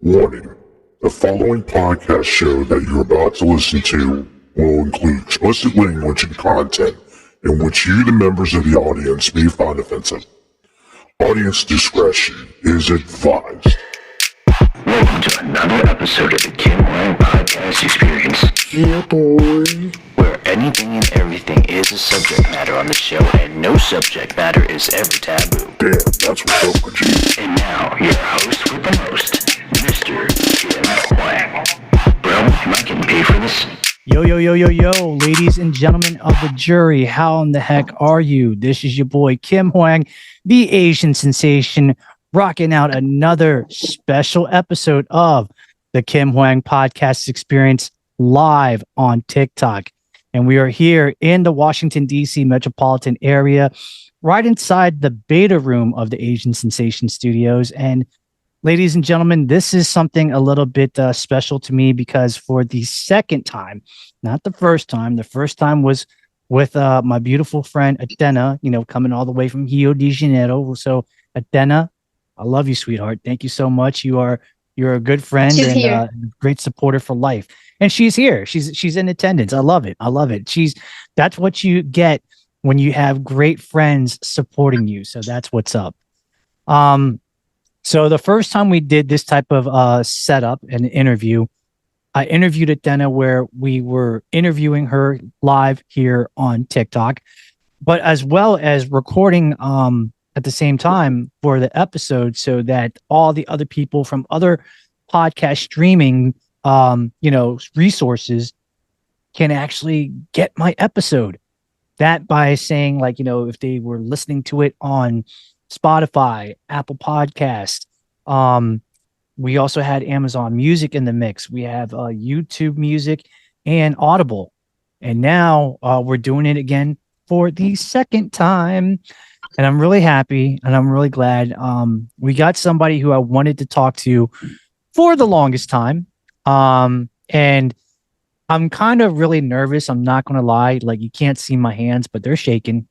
Warning: the following podcast show that you're about to listen to will include explicit language and content in which you, the members of the audience, may find offensive. Audience discretion is advised. Welcome to another episode of the Kim Hoang Podcast Experience. Yeah, boy. Where anything and everything is a subject matter on the show, and no subject matter is ever taboo. Damn, that's what's up with you. And now, your host with the most, Mr. Kim Hoang. Bro, am I getting paid for this? Yo, ladies and gentlemen of the jury, how in the heck are you? This is your boy, Kim Hoang, the Asian sensation, rocking out another special episode of the Kim Hoang Podcast Experience live on TikTok. And we are here in the Washington, D.C. metropolitan area, right inside the beta room of the Asian Sensation Studios. And ladies and gentlemen, this is something a little bit special to me because for the second time, not the first time was with my beautiful friend Atena, coming all the way from Rio de Janeiro. So Atena, I love you, sweetheart. Thank you so much. You're a good friend and a great supporter for life. And she's here. She's in attendance. I love it. That's what you get when you have great friends supporting you. So that's what's up. So the first time we did this type of setup and interview, I interviewed Atena where we were interviewing her live here on TikTok, but as well as recording at the same time for the episode so that all the other people from other podcast streaming resources can actually get my episode. That by saying if they were listening to it on Spotify, Apple Podcast. We also had Amazon Music in the mix. We have YouTube Music and Audible. And now we're doing it again for the second time. And I'm really happy and I'm really glad. We got somebody who I wanted to talk to for the longest time. And I'm kind of really nervous. I'm not going to lie. You can't see my hands, but they're shaking.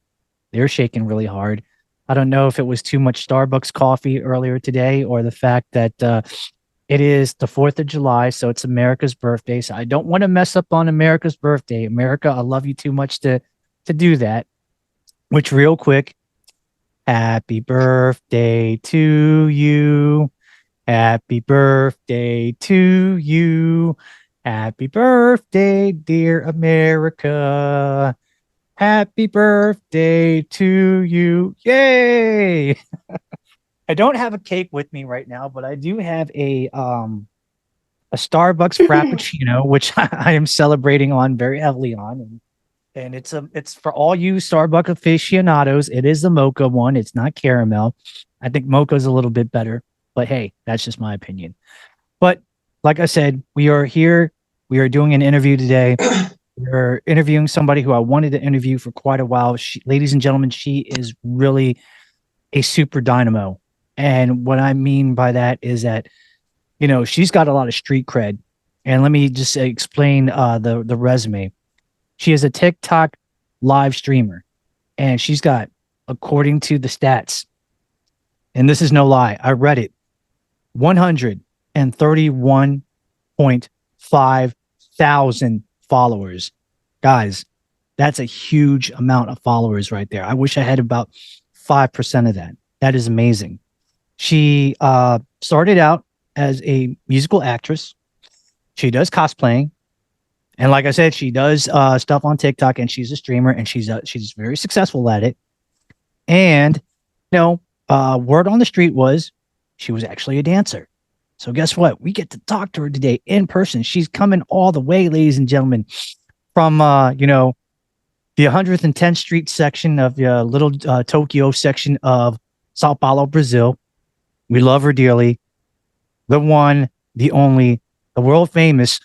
They're shaking really hard. I don't know if it was too much Starbucks coffee earlier today or the fact that it is the 4th of July, so it's America's birthday. So I don't want to mess up on America's birthday. America, I love you too much to do that. Which real quick, happy birthday to you. Happy birthday to you. Happy birthday, dear America. Happy birthday to you. Yay! I don't have a cake with me right now, but I do have a Starbucks Frappuccino, which I am celebrating on very heavily on. And it's for all you Starbucks aficionados. It is the mocha one. It's not caramel. I think mocha is a little bit better, but hey, that's just my opinion. But like I said, we are here. We are doing an interview today. We're interviewing somebody who I wanted to interview for quite a while. Ladies and gentlemen, she is really a super dynamo. And what I mean by that is that, she's got a lot of street cred. And let me just explain the resume. She is a TikTok live streamer. And she's got, according to the stats, and this is no lie, I read it, 131.5 thousand followers. Guys, that's a huge amount of followers right there. I wish I had about 5% of that. That is amazing. She started out as a musical actress. She does cosplaying. And like I said, she does stuff on TikTok and she's a streamer and she's very successful at it. And, word on the street was she was actually a dancer. So guess what? We get to talk to her today in person. She's coming all the way, ladies and gentlemen, from, the 110th Street section of the little Tokyo section of Sao Paulo, Brazil. We love her dearly. The one, the only, the world famous,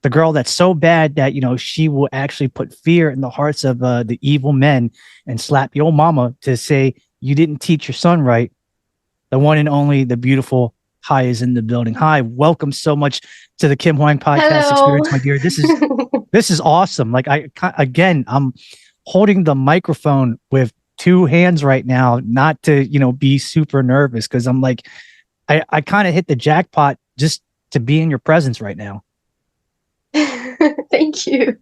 the girl that's so bad that, she will actually put fear in the hearts of the evil men and slap your mama to say, you didn't teach your son right. The one and only, the beautiful Rhai is in the building. Hi, welcome so much to the Kim Hoang Podcast Experience, my dear. This is awesome. I'm holding the microphone with two hands right now, not to be super nervous because I'm I kind of hit the jackpot just to be in your presence right now. Thank you.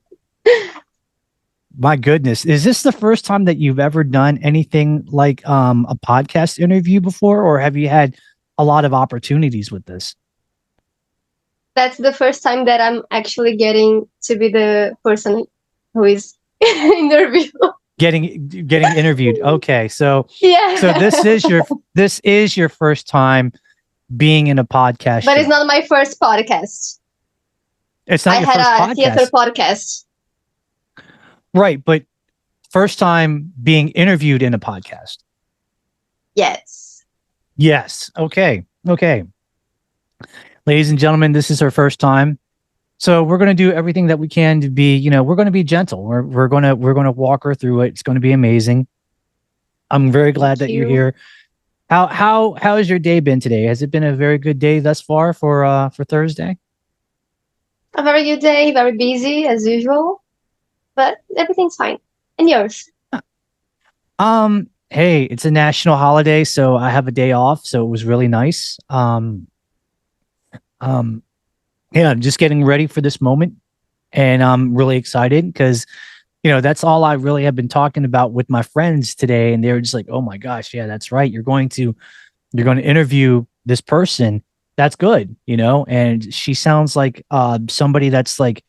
My goodness. Is this the first time that you've ever done anything like a podcast interview before, or have you had a lot of opportunities with this? That's the first time that I'm actually getting to be the person who is interviewed. Getting interviewed. Okay. So Yeah. so this is your first time being in a podcast But show. it's not my first podcast. It's not I your had first a podcast. theater podcast. Right, but first time being interviewed in a podcast. Yes. Yes. Okay. Okay. Ladies and gentlemen, this is our first time. So we're going to do everything that we can to be, we're going to be gentle. We're going to walk her through it. It's going to be amazing. I'm very glad that you're here. How has your day been today? Has it been a very good day thus far for Thursday? A very good day, very busy as usual, but everything's fine. And yours? Hey, it's a national holiday, so I have a day off, so it was really nice. Yeah, I'm just getting ready for this moment, and I'm really excited because that's all I really have been talking about with my friends today, and they were just like, "Oh my gosh, yeah, that's right. You're going to interview this person. That's good, And she sounds like somebody that's like,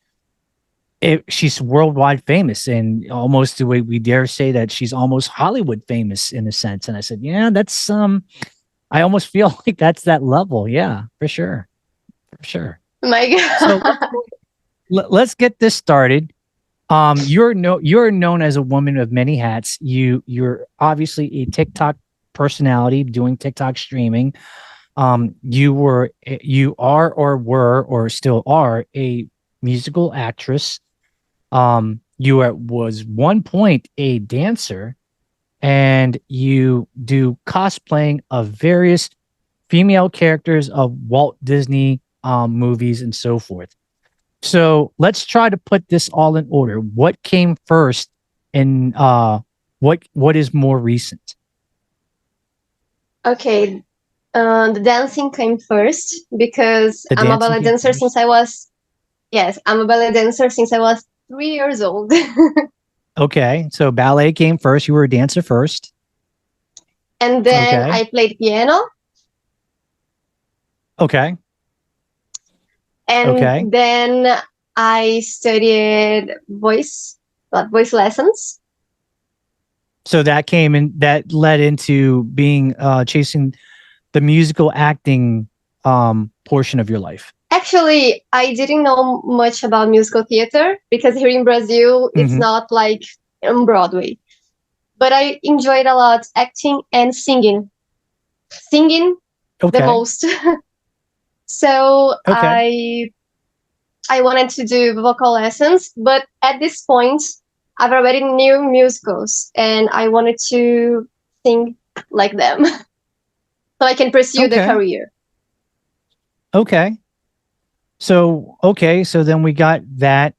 she's worldwide famous, and almost the way we dare say that she's almost Hollywood famous in a sense. And I said, yeah, that's I almost feel like that's that level. Yeah, for sure, for sure. My God. So let's get this started. You're known as a woman of many hats. You're obviously a TikTok personality doing TikTok streaming. You are or were or still are a musical actress. You was one point a dancer, and you do cosplaying of various female characters of Walt Disney movies and so forth. So let's try to put this all in order. What came first, and what is more recent? Okay, the dancing came first because I'm a ballet dancer since I was. Yes, I'm a ballet dancer since I was 3 years old. Okay, so ballet came first. You were a dancer first. And then I played piano. Okay. And then I studied voice lessons. So that came in, that led into being chasing the musical acting portion of your life. Actually, I didn't know much about musical theater because here in Brazil, it's not like on Broadway. But I enjoyed a lot acting and singing. Singing the most. So I wanted to do vocal lessons, but at this point, I've already knew musicals and I wanted to sing like them so I can pursue the career. Okay. So then we got that.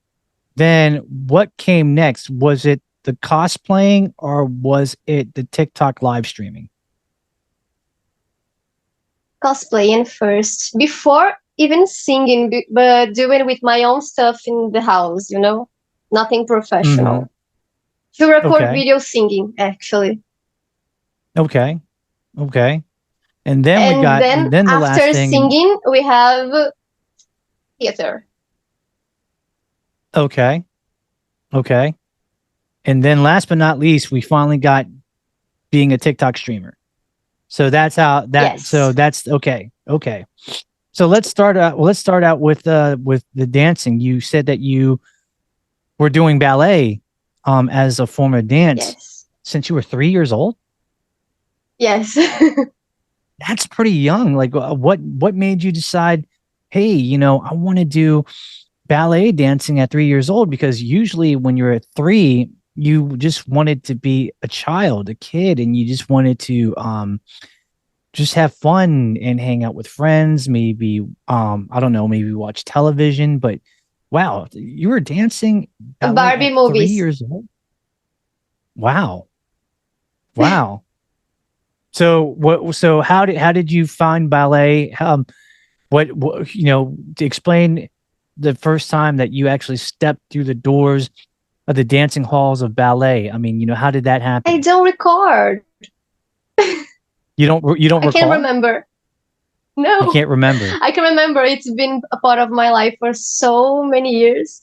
Then what came next? Was it the cosplaying or was it the TikTok live streaming? Cosplaying first, before even singing, but doing with my own stuff in the house, nothing professional. To record video singing, actually. Okay. And then the last thing. After singing, we have theater. Okay. And then last but not least, we finally got being a TikTok streamer. So that's how that. Yes. So that's okay. So let's start out with the dancing. You said that you were doing ballet as a form of dance since you were 3 years old. Yes. That's pretty young. Like what made you decide, hey, I want to do ballet dancing at 3 years old? Because usually when you're at 3, you just wanted to be a child, a kid, and you just wanted to just have fun and hang out with friends, maybe I don't know, maybe watch television. But wow, you were dancing Barbie movies. 3 years old. Wow. So how did you find ballet? what to explain the first time that you actually stepped through the doors of the dancing halls of ballet. I mean, how did that happen? I don't record. You don't I can't recall? remember. No, You can't remember. I can remember. It's been a part of my life for so many years.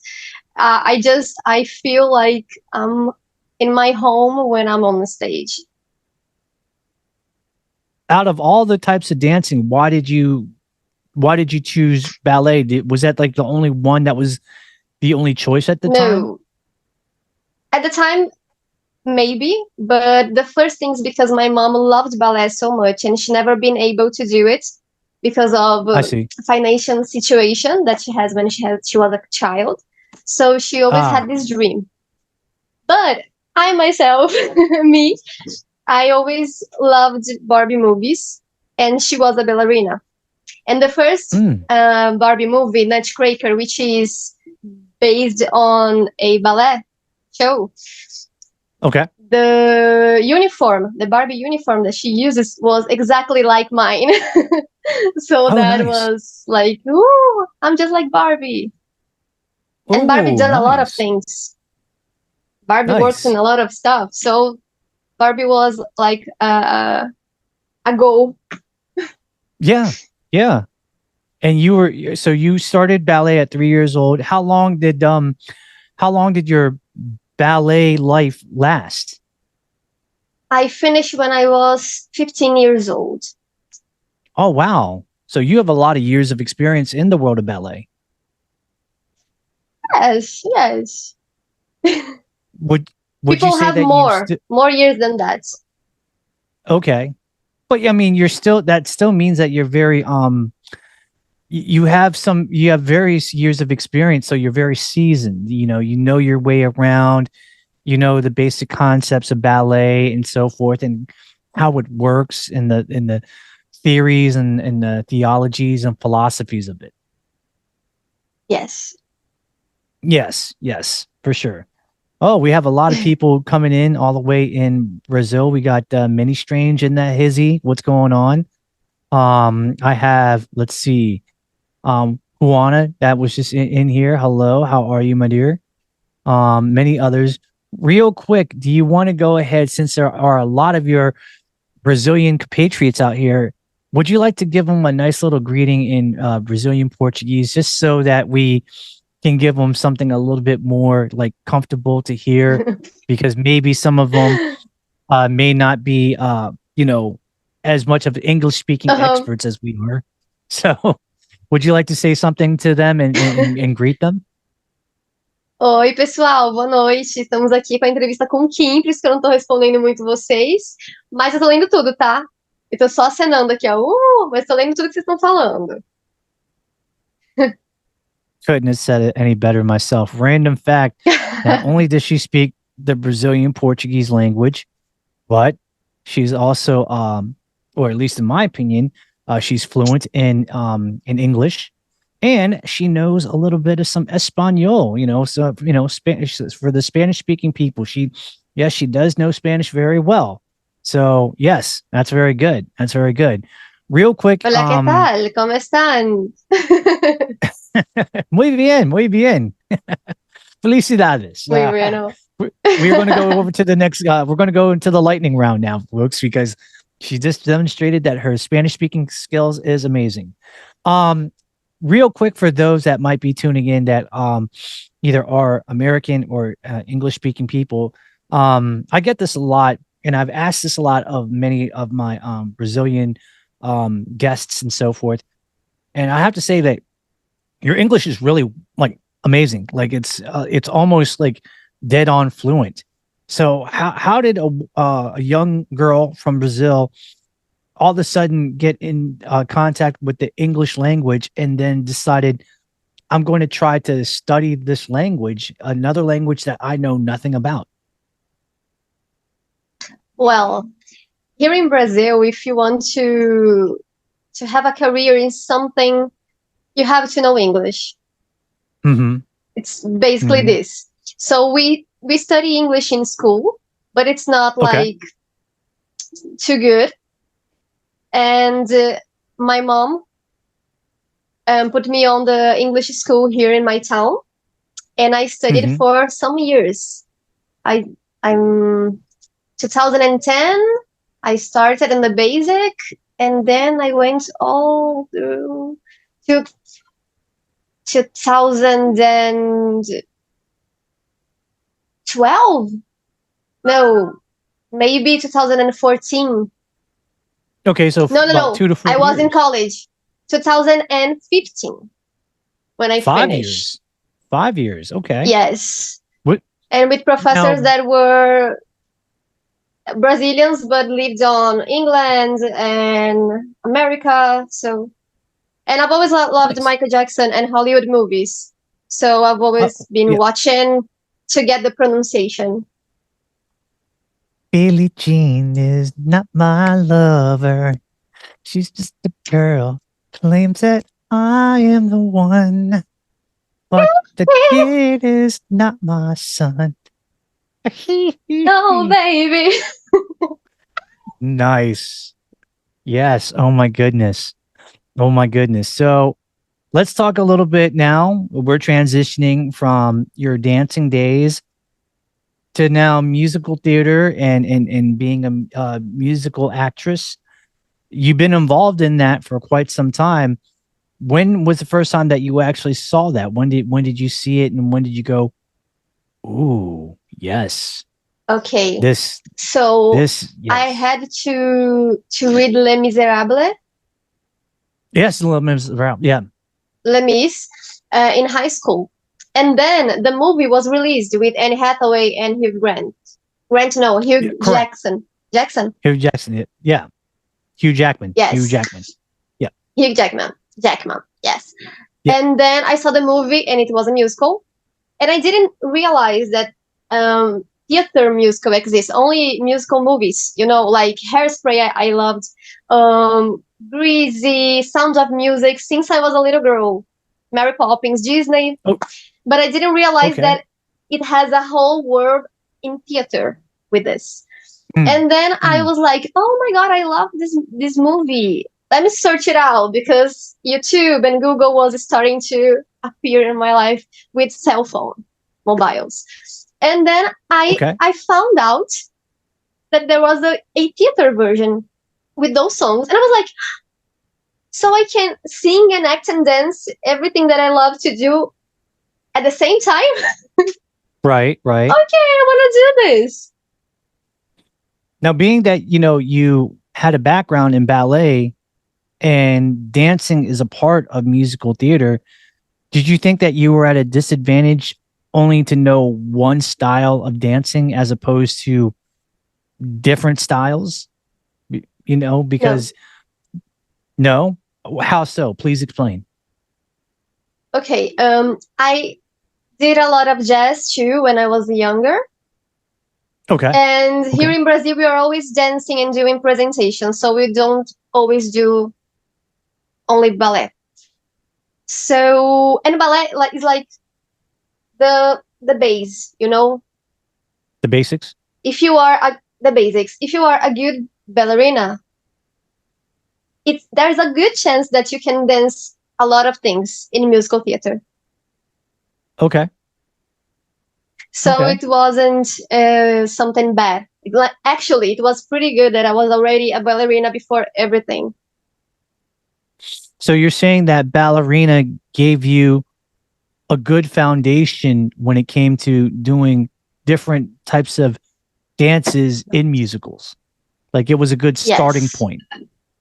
I feel like I'm in my home when I'm on the stage. Out of all the types of dancing, why did you choose ballet? Was that like the only one that was the only choice at the time? No, at the time, maybe, but the first thing is because my mom loved ballet so much and she never been able to do it because of I see. financial situation that she has when she was a child. So she always had this dream. But I myself, me, I always loved Barbie movies, and she was a ballerina. And the first Barbie movie, Nutcracker, which is based on a ballet show. Okay. The Barbie uniform that she uses was exactly like mine. So that nice. was like, ooh, I'm just like Barbie. And Barbie does a lot of things. Barbie works in a lot of stuff. So Barbie was like a goal. Yeah. Yeah. And you started ballet at 3 years old. How long did your ballet life last? I finished when I was 15 years old. Oh, wow. So you have a lot of years of experience in the world of ballet. Yes. Would People you say have that more years than that? Okay. But I mean, that still means that you're very you have various years of experience, so you're very seasoned. You know your way around, the basic concepts of ballet and so forth, and how it works in the theories and the theologies and philosophies of it. Yes, for sure. Oh, we have a lot of people coming in all the way in Brazil. We got Mini Strange in that hizzy. What's going on? I have, let's see, Juana, that was just in here. Hello, how are you, my dear? Many others. Real quick, do you want to go ahead, since there are a lot of your Brazilian compatriots out here, would you like to give them a nice little greeting in Brazilian Portuguese, just so that we can give them something a little bit more like comfortable to hear, because maybe some of them may not be as much of English speaking experts as we are. So would you like to say something to them and greet them? Oi, pessoal, boa noite. Estamos aqui com a entrevista com o Kim, por isso que eu não tô respondendo muito vocês, mas eu tô lendo tudo, tá? Eu tô só acenando aqui, ó. Mas tô lendo tudo que vocês estão falando. Couldn't have said it any better myself. Random fact, not only does she speak the Brazilian Portuguese language, but she's also, or at least in my opinion, she's fluent in English, and she knows a little bit of some Espanol, Spanish for the Spanish speaking people. She does know Spanish very well. So yes, that's very good. Real quick. Hola, ¿qué tal? ¿Cómo están? Muy bien, muy bien. Felicidades. Muy bueno. We're going to go over to the next. We're going to go into the lightning round now, folks, because she just demonstrated that her Spanish speaking skills is amazing. Real quick, for those that might be tuning in that either are American or English speaking people, I get this a lot, and I've asked this a lot of many of my Brazilian guests and so forth, and I have to say that your English is really like amazing. Like it's almost like dead on fluent. So how did a young girl from Brazil all of a sudden get in contact with the English language and then decided, I'm going to try to study this language, another language that I know nothing about? Well, here in Brazil, if you want to have a career in something, you have to know English. Mm-hmm. It's basically this. So we study English in school, but it's not like too good. And my mom put me on the English school here in my town, and I studied for some years. I'm 2010. I started in the basic, and then I went all through to 2012. No, maybe 2014. Okay, so No. 2 to 4 I was in years. college. 2015 when I 5 finished. years. 5 years. Okay. Yes. What? And with professors Now- that were Brazilians but lived on England and America. So, and I've always loved Nice. Michael Jackson and Hollywood movies. So I've always been watching to get the pronunciation. Billie Jean is not my lover. She's just a girl. Claims that I am the one. But the kid is not my son. Oh, baby. Nice. Yes. Oh my goodness. Oh my goodness. So let's talk a little bit now. We're transitioning from your dancing days to now musical theater and being a musical actress. You've been involved in that for quite some time. When was the first time that you actually saw that? When did you see it, and when did you go, ooh, yes. Okay. This yes. I had to read Les Miserables. Yes, Les Miserables. Yeah. Les Mis in high school. And then the movie was released with Anne Hathaway and Hugh Grant. Hugh Jackson. Hugh Jackson. Yeah. Hugh Jackman. Yes. Hugh Jackman. Yeah. Hugh Jackman. Yes. Yeah. And then I saw the movie and it was a musical. And I didn't realize that theater musical exists. Only musical movies, like Hairspray. I loved Greasy, Sound of Music since I was a little girl. Mary Poppins, Disney. Oh. But I didn't realize that it has a whole world in theater with this. And then I was like, oh my God, I love this movie. Let me search it out, because YouTube and Google was starting to appear in my life with cell phone mobiles. And then I found out that there was a theater version with those songs. And I was like, so I can sing and act and dance, everything that I love to do at the same time? Right. Okay, I want to do this. Now, being that, you had a background in ballet and dancing is a part of musical theater, did you think that you were at a disadvantage only to know one style of dancing as opposed to different styles? Because no? How so? Please explain. Okay. I did a lot of jazz too when I was younger. Okay. And here in Brazil, we are always dancing and doing presentations, so we don't always do only ballet. So, and ballet is like the base, The basics. If you are the basics, if you are a good ballerina, there's a good chance that you can dance a lot of things in musical theater. Okay. So it wasn't something bad. Actually, it was pretty good that I was already a ballerina before everything. So you're saying that ballerina gave you a good foundation when it came to doing different types of dances in musicals. Like it was a good starting point.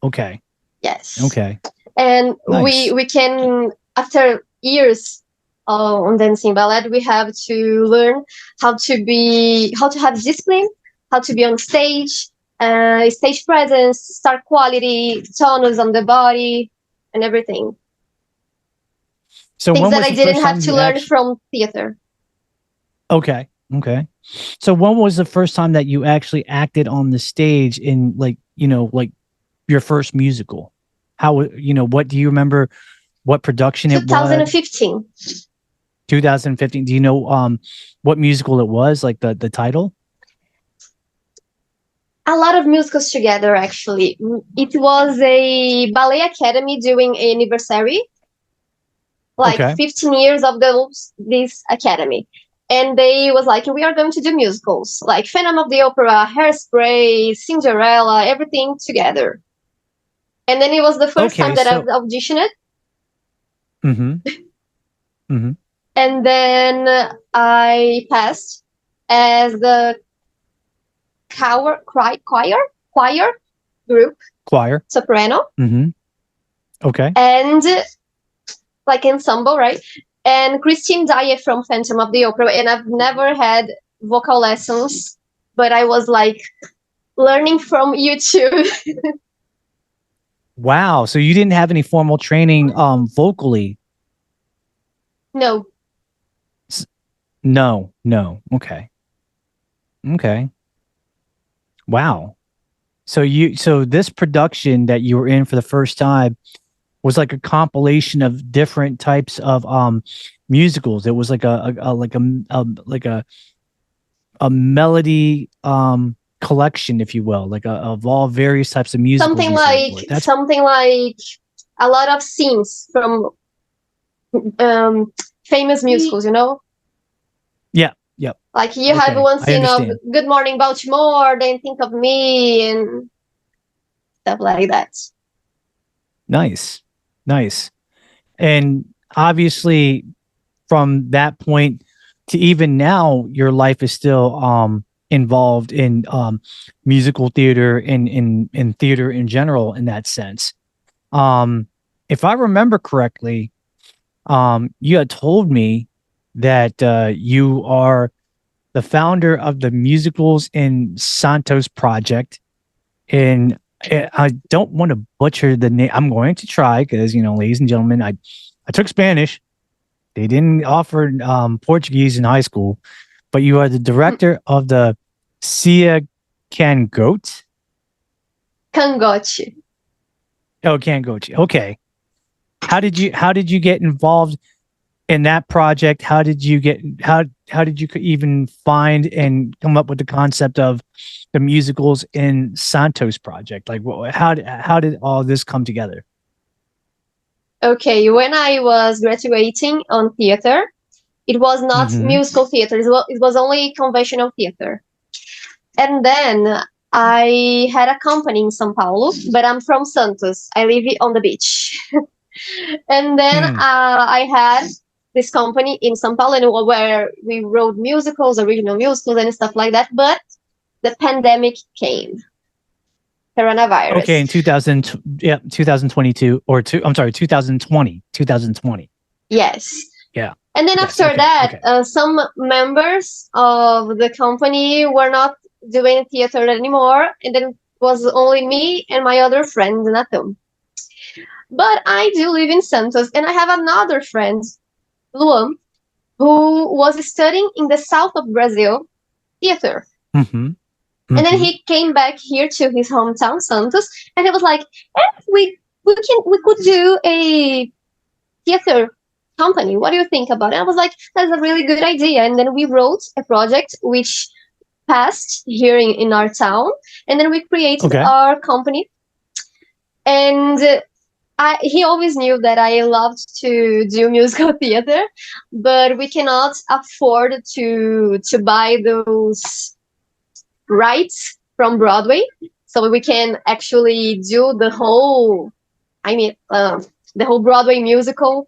Okay. Yes. Okay. And we can, after years on dancing ballet, we have to learn how to have discipline, how to be on stage, stage presence, star quality, tonus on the body, and everything. So things that I didn't have to learn from theater. Okay. So when was the first time that you actually acted on the stage in like your first musical? How, what do you remember? What production it was? 2015. 2015. Do you know what musical it was? Like the title? A lot of musicals together, actually. It was a ballet academy doing an anniversary. like 15 years of this academy. And they was like, we are going to do musicals, like Phantom of the Opera, Hairspray, Cinderella, everything together. And then it was the first time that I auditioned. Mm-hmm. And then I passed as the choir group. Choir. Soprano. Mm-hmm. Okay. And like ensemble, right? And Christine Daae from Phantom of the Opera. And I've never had vocal lessons, but I was like learning from YouTube. Wow. So you didn't have any formal training vocally? No. No. Okay. Wow. So this production that you were in for the first time was like a compilation of different types of musicals. It was like a melody collection, if you will, like of all various types of musicals. Something like a lot of scenes from famous musicals, you know? Yeah. Yep. Like you have one scene of Good Morning Baltimore, then Think of Me and stuff like that. Nice. And obviously from that point to even now, your life is still involved in musical theater and in theater in general in that sense. If I remember correctly, you had told me that you are the founder of the Musicals in Santos project. And I don't want to butcher the name. I'm going to try because, ladies and gentlemen, I took Spanish. They didn't offer Portuguese in high school, but you are the director of the Cia Cangote. Cangote. Oh, Cangote. Okay. How did you get involved in that project? How did you even find and come up with the concept of the Musicals in Santos project? Like, how did all this come together? Okay, when I was graduating on theater, it was not musical theater. It was only conventional theater. And then I had a company in São Paulo, but I'm from Santos. I live on the beach. And then I had this company in São Paulo where we wrote musicals, original musicals and stuff like that. But the pandemic came. Coronavirus. Okay, in 2022 or 2020. Yes. Yeah. And then after that, some members of the company were not doing theater anymore. And then it was only me and my other friend, Natum. But I do live in Santos, and I have another friend, Luan, who was studying in the south of Brazil, theater. And then he came back here to his hometown, Santos, and he was like, we could do a theater company. What do you think about it? I was like, that's a really good idea. And then we wrote a project which passed here in our town, and then we created our company. And he always knew that I loved to do musical theater, but we cannot afford to buy those rights from Broadway, so we can actually do the whole Broadway musical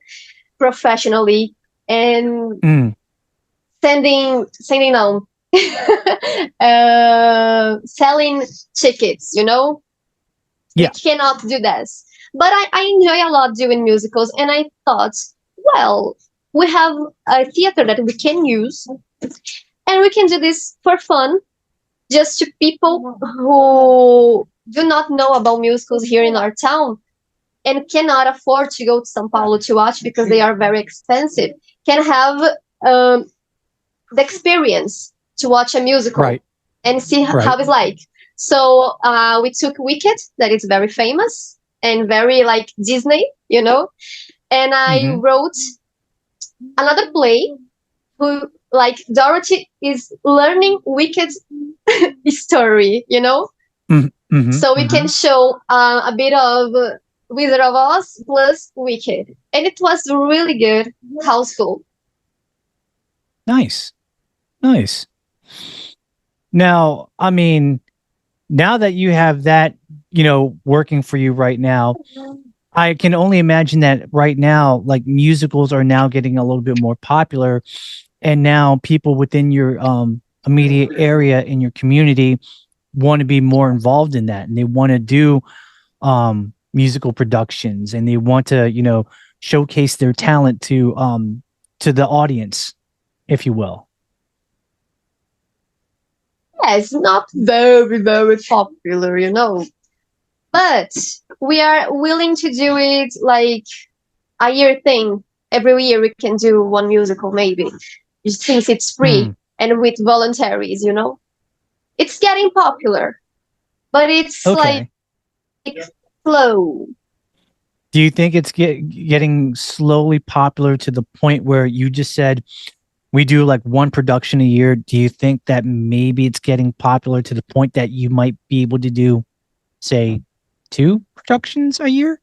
professionally and selling tickets, we cannot do this. But I enjoy a lot doing musicals, and I thought, well, we have a theater that we can use, and we can do this for fun, just to people who do not know about musicals here in our town and cannot afford to go to São Paulo to watch because they are very expensive, can have the experience to watch a musical and see how it's like. So we took Wicked, that is very famous and very like Disney, and I wrote another play who, like, Dorothy is learning Wicked's story, so we can show a bit of Wizard of Oz plus Wicked, and it was really good. Household. Nice. Nice. Now, I mean, now that you have that, working for you right now, I can only imagine that right now, like musicals are now getting a little bit more popular, and now people within your immediate area in your community want to be more involved in that, and they want to do musical productions, and they want to, showcase their talent to the audience, if you will. Yeah, it's not very, very popular. But we are willing to do it like a year thing. Every year we can do one musical, maybe, since it's free and with voluntaries. It's getting popular, but it's like slow. Do you think it's getting slowly popular to the point where you just said we do like one production a year? Do you think that maybe it's getting popular to the point that you might be able to do, say, 2 productions a year?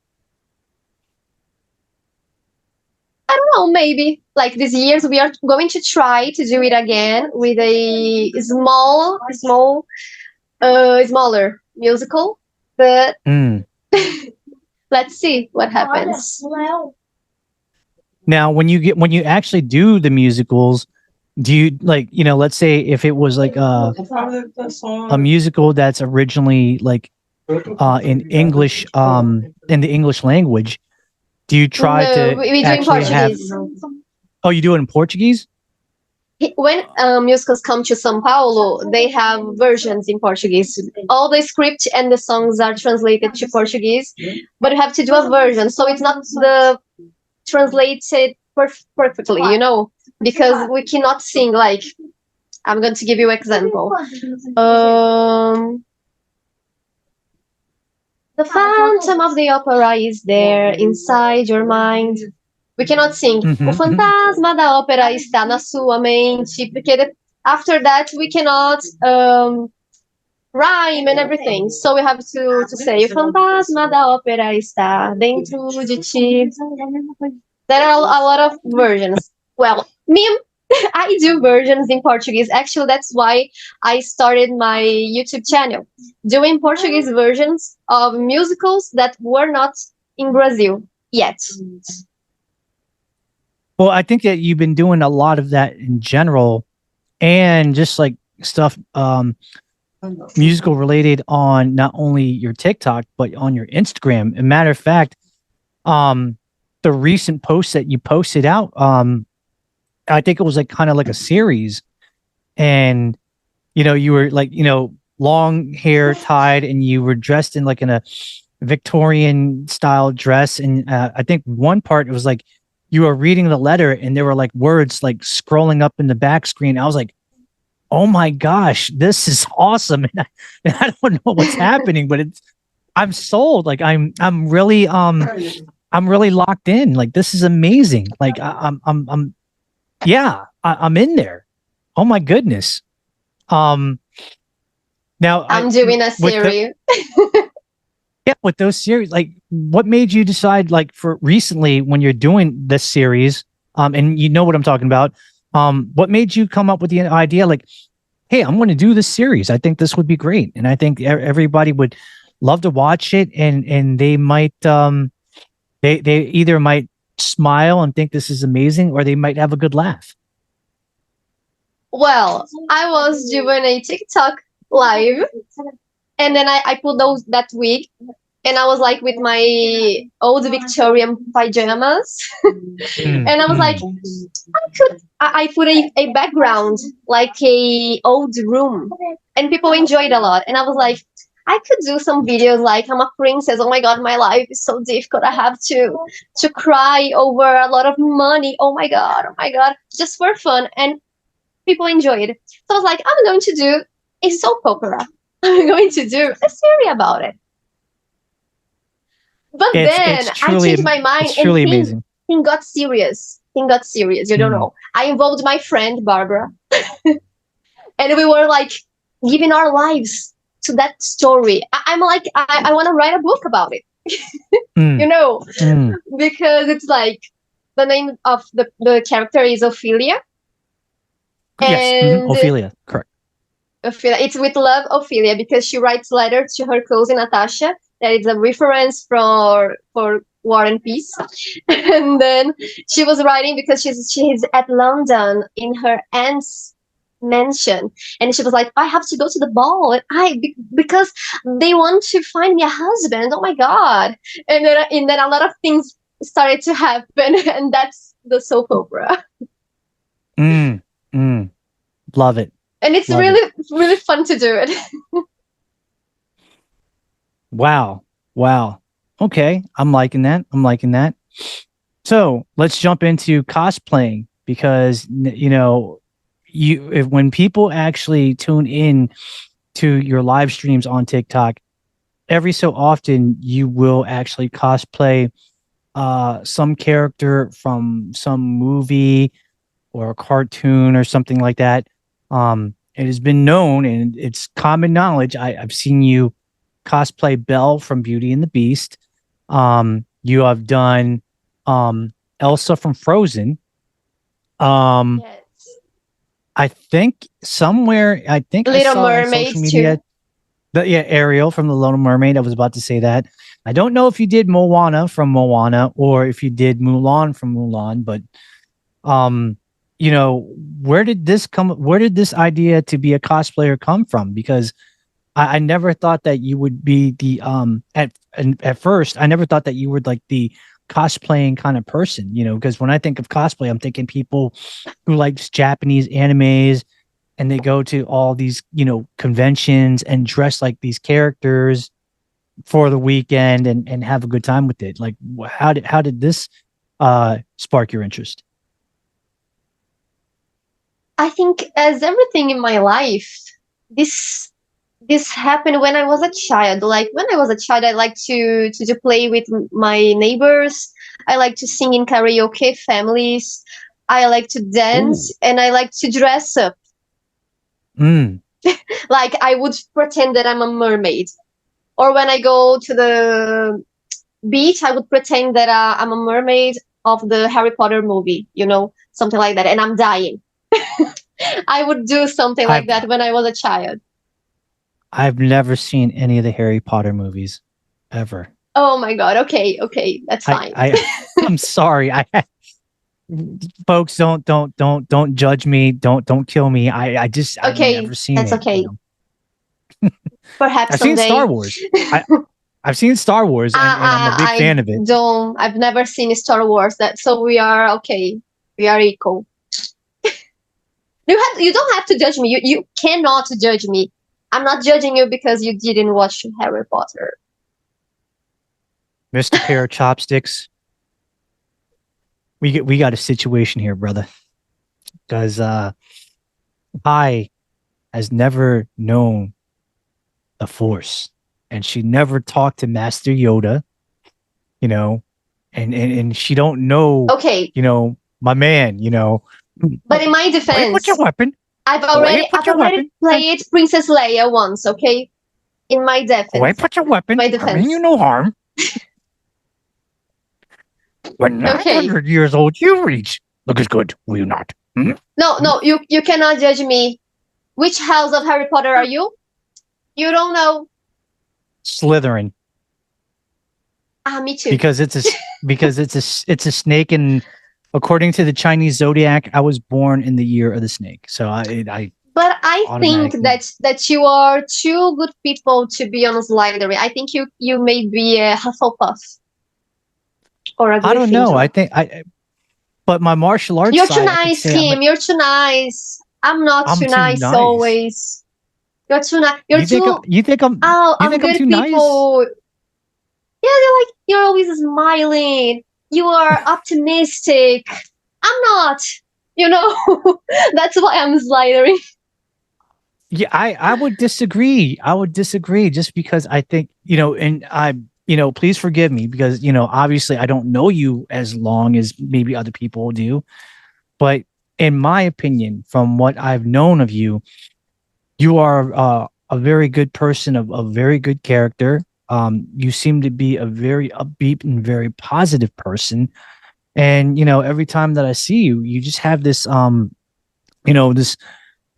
I don't know, maybe like this years we are going to try to do it again with a smaller musical, but let's see what happens. Now, when you actually do the musicals, do you let's say if it was like a musical that's originally like in English, in the English language, do you try to we do in Portuguese. Oh, you do it in Portuguese? When musicals come to São Paulo, they have versions in Portuguese. All the script and the songs are translated to Portuguese, but you have to do a version, so it's not the translated perfectly, because we cannot sing like. I'm going to give you an example. The Phantom of the Opera is there inside your mind. We cannot sing. O fantasma da ópera está na sua mente. Porque after that we cannot rhyme and everything. So we have to say, o fantasma da ópera está dentro de ti. There are a lot of versions. Well, I do versions in Portuguese. Actually, that's why I started my YouTube channel, doing Portuguese versions of musicals that were not in Brazil yet. Well, I think that you've been doing a lot of that in general, and just like stuff musical related on not only your TikTok but on your Instagram. As a matter of fact, the recent post that you posted out, I think it was like kind of like a series, and you were like long hair tied, and you were dressed in like in a Victorian style dress, and I think one part it was like you were reading the letter, and there were like words like scrolling up in the back screen. I was like, oh my gosh, this is awesome, and I don't know what's happening, but I'm sold. Like I'm really locked in. Like this is amazing. Like I'm in there. Oh my goodness. Now I'm doing a series. With those series, like what made you decide, like for recently when you're doing this series, and you know what I'm talking about, what made you come up with the idea like, hey, I'm going to do this series. I think this would be great. And I think everybody would love to watch it, and they might, they either might smile and think this is amazing, or they might have a good laugh. Well, I was doing a TikTok live, and then I put that wig, and I was like with my old Victorian pajamas, and I was like, I put a background like a old room, and people enjoyed a lot, and I was like, I could do some videos like I'm a princess. Oh my god, my life is so difficult. I have to cry over a lot of money. Oh my god, just for fun, and people enjoyed. So I was like, I'm going to do a soap opera. I'm going to do a series about it. But then I changed my mind, it's truly amazing. Thing got serious. You don't know. I involved my friend Barbara, and we were like giving our lives to that story. I'm like, I want to write a book about it. you know, because it's like the name of the character is Ophelia. Yes, And Ophelia, correct. Ophelia, it's with love, Ophelia, because she writes letters to her cousin Natasha. That is a reference for War and Peace. And then she was writing because she's at London in her aunt's mansion, and she was like, I have to go to the ball, and because they want to find me a husband. Oh my god! And then a lot of things started to happen, and that's the soap opera. Love it. And it's Love really really fun to do it. Wow. Okay, I'm liking that. So let's jump into cosplaying, because when people actually tune in to your live streams on TikTok, every so often you will actually cosplay some character from some movie or a cartoon or something like that. It has been known, and it's common knowledge. I've seen you cosplay Belle from Beauty and the Beast. You have done Elsa from Frozen. Yes. I think somewhere, I Little saw on Mermaid social media. too. Ariel from The Little Mermaid. I was about to say that. I don't know if you did Moana from Moana or if you did Mulan from Mulan, but where did this idea to be a cosplayer come from? Because I never thought that you would be the at first I never thought that you were like the cosplaying kind of person, because when I think of cosplay, I'm thinking people who likes Japanese animes and they go to all these, conventions and dress like these characters for the weekend and have a good time with it. Like, how did this spark your interest? I think, as everything in my life, this happened when I was a child. Like when I was a child, I liked to play with my neighbors. I like to sing in karaoke families. I like to dance. Ooh. And I like to dress up. Like I would pretend that I'm a mermaid, or when I go to the beach, I would pretend that I'm a mermaid of the Harry Potter movie, something like that, and I'm dying. I would do something like that when I was a child. I've never seen any of the Harry Potter movies, ever. Oh my god! Okay, that's fine. I'm sorry. Folks, don't judge me. Don't kill me. I've never seen it. That's okay. Perhaps I've someday. seen Star Wars. I've seen Star Wars, and I'm a big fan of it. I've never seen Star Wars. So we are okay. We are equal. You don't have to judge me. You cannot judge me. I'm not judging you because you didn't watch Harry Potter. Mr. Pair of Chopsticks. We got a situation here, brother. Because Rhai has never known the Force, and she never talked to Master Yoda, and she don't know. Okay. My man. But in my defense, put your weapon. I've already played Princess Leia once. Okay. In my defense. Why put your weapon? My defense. I mean you no harm. When 900 years old, you reach. Look as good, will you not? Hmm? No, you cannot judge me. Which house of Harry Potter are you? You don't know. Slytherin. Me too. Because it's a snake, and according to the Chinese zodiac, I was born in the year of the snake. So But I think that you are two good people to be on Slytherin. I think you may be a Hufflepuff. Or a Gryffindor. I don't know. But my martial arts. You're too nice, Kim. You're too nice. I'm too nice always. You're too nice. You think I'm? Oh, I'm good people. Nice? Yeah, you're always smiling. You are optimistic. I'm not. That's why I'm Slytherin. Yeah, I would disagree. Just because I think, and I'm, please forgive me because, obviously I don't know you as long as maybe other people do. But in my opinion, from what I've known of you, you are a very good person, a very good character. You seem to be a very upbeat and very positive person. And, every time that I see you, you just have this,